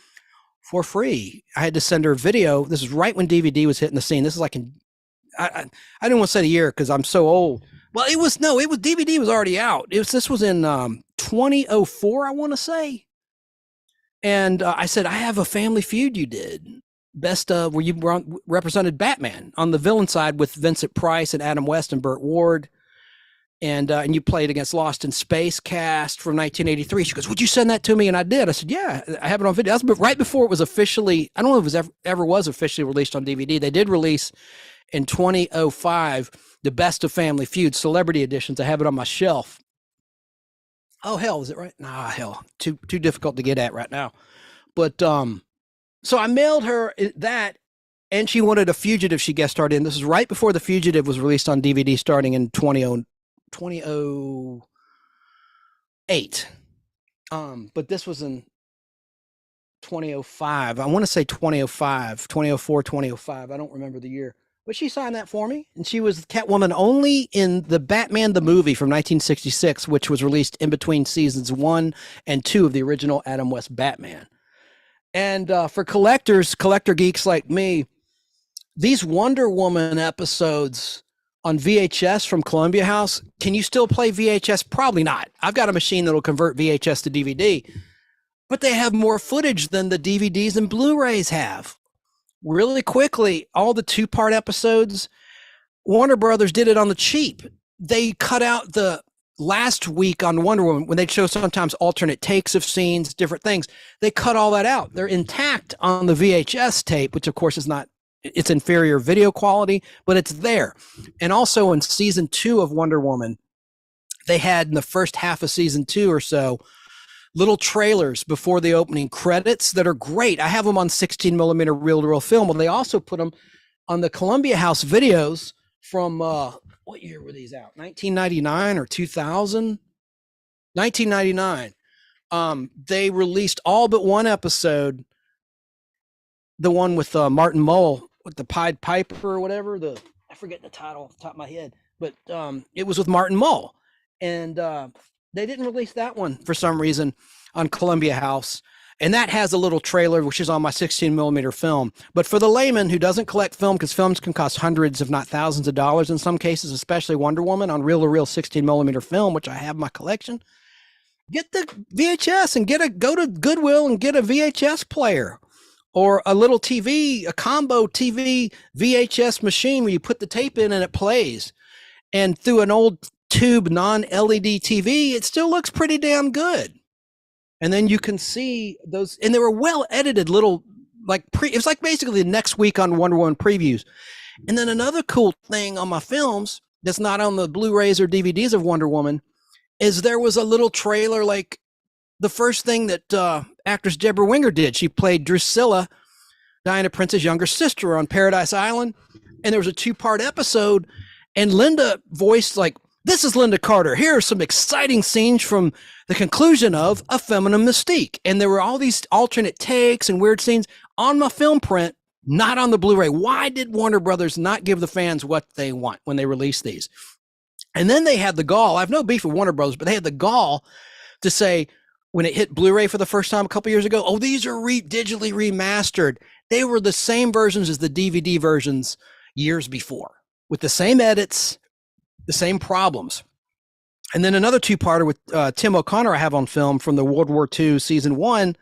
for free. I had to send her a video. This is right when DVD was hitting the scene. This is like I didn't want to say a year because I'm so old. Well, DVD was already out. This was in 2004, I want to say. And I said, I have a Family Feud you did. Best of, where you represented Batman on the villain side with Vincent Price and Adam West and Burt Ward. And you played against Lost in Space cast from 1983. She goes, would you send that to me? And I did. I said, yeah, I have it on video. That's right before it was officially, I don't know if it was ever was officially released on DVD. They did release in 2005 the Best of Family Feud Celebrity Editions. I have it on my shelf. Oh, hell, is it right? Nah, hell, too difficult to get at right now. But so I mailed her that, and she wanted a Fugitive she guest starred in. This is right before The Fugitive was released on DVD starting in 2008. But this was in 2005. I want to say 2005, 2004, 2005. I don't remember the year. But she signed that for me, and she was Catwoman only in the Batman the movie from 1966, which was released in between seasons 1 and 2 of the original Adam West Batman. And for collector geeks like me, these Wonder Woman episodes on VHS from Columbia House, can you still play VHS? Probably not. I've got a machine that'll convert VHS to DVD, but they have more footage than the DVDs and Blu-rays have. Really quickly, all the 2-part episodes, Warner Brothers did it on the cheap. They cut out the last week on Wonder Woman when they'd show sometimes alternate takes of scenes, different things. They cut all that out. They're intact on the VHS tape, which of course is not it's inferior video quality, but it's there. And also in season 2 of Wonder Woman, they had in the first half of season 2 or so little trailers before the opening credits that are great. I have them on 16 millimeter reel-to-reel film. Well, they also put them on the Columbia House videos from what year were these out? 1999 or 2000? 1999. They released all but one episode, the one with Martin Mull with the Pied Piper or whatever. I forget the title off the top of my head, but it was with Martin Mull, and they didn't release that one for some reason on Columbia House. And that has a little trailer, which is on my 16 millimeter film. But for the layman who doesn't collect film, because films can cost hundreds, if not thousands of dollars in some cases, especially Wonder Woman on reel-to-reel 16 millimeter film, which I have in my collection, get the VHS and go to Goodwill and get a VHS player or a little TV, a combo TV VHS machine where you put the tape in and it plays. And through an old tube non-LED TV, it still looks pretty damn good. And then you can see those, and they were well edited little, it was like basically the next week on Wonder Woman previews. And then another cool thing on my films that's not on the Blu-rays or DVDs of Wonder Woman is there was a little trailer, like the first thing that actress Deborah Winger did. She played Drusilla, Diana Prince's younger sister, on Paradise Island. And there was a 2-part episode, and Linda voiced this is Linda Carter. Here are some exciting scenes from the conclusion of A Feminine Mystique. And there were all these alternate takes and weird scenes on my film print, not on the Blu-ray. Why did Warner Brothers not give the fans what they want when they released these? And then they had the gall. I have no beef with Warner Brothers, but they had the gall to say, when it hit Blu-ray for the first time a couple years ago, oh, these are digitally remastered. They were the same versions as the DVD versions years before, with the same edits, the same problems. And then another 2-parter with Tim O'Connor I have on film from the World War II season 1.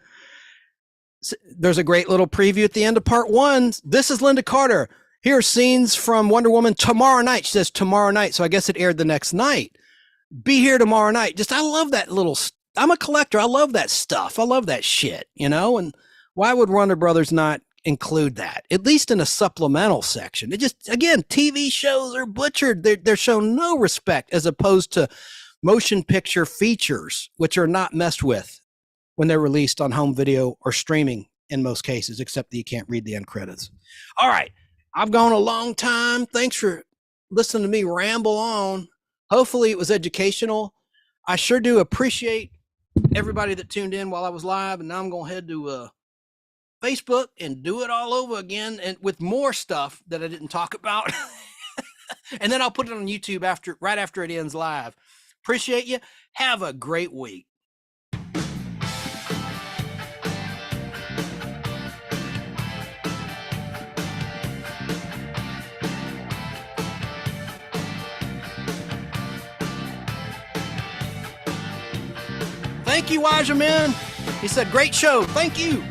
There's a great little preview at the end of part 1. This is Linda Carter. Here are scenes from Wonder Woman tomorrow night. She says tomorrow night, so I guess it aired the next night. Be here tomorrow night. I love that little, I'm a collector. I love that stuff. I love that shit, and why would Warner Brothers not include that, at least in a supplemental section? It just, again, TV shows are butchered. They're shown no respect, as opposed to motion picture features, which are not messed with when they're released on home video or streaming in most cases, except that you can't read the end credits. All right. I've gone a long time. Thanks for listening to me ramble on. Hopefully it was educational. I sure do appreciate everybody that tuned in while I was live. And now I'm going to head to Facebook and do it all over again, and with more stuff that I didn't talk about. And then I'll put it on YouTube right after it ends live. Appreciate you. Have a great week. Thank you, Wiser Man. He said, great show. Thank you.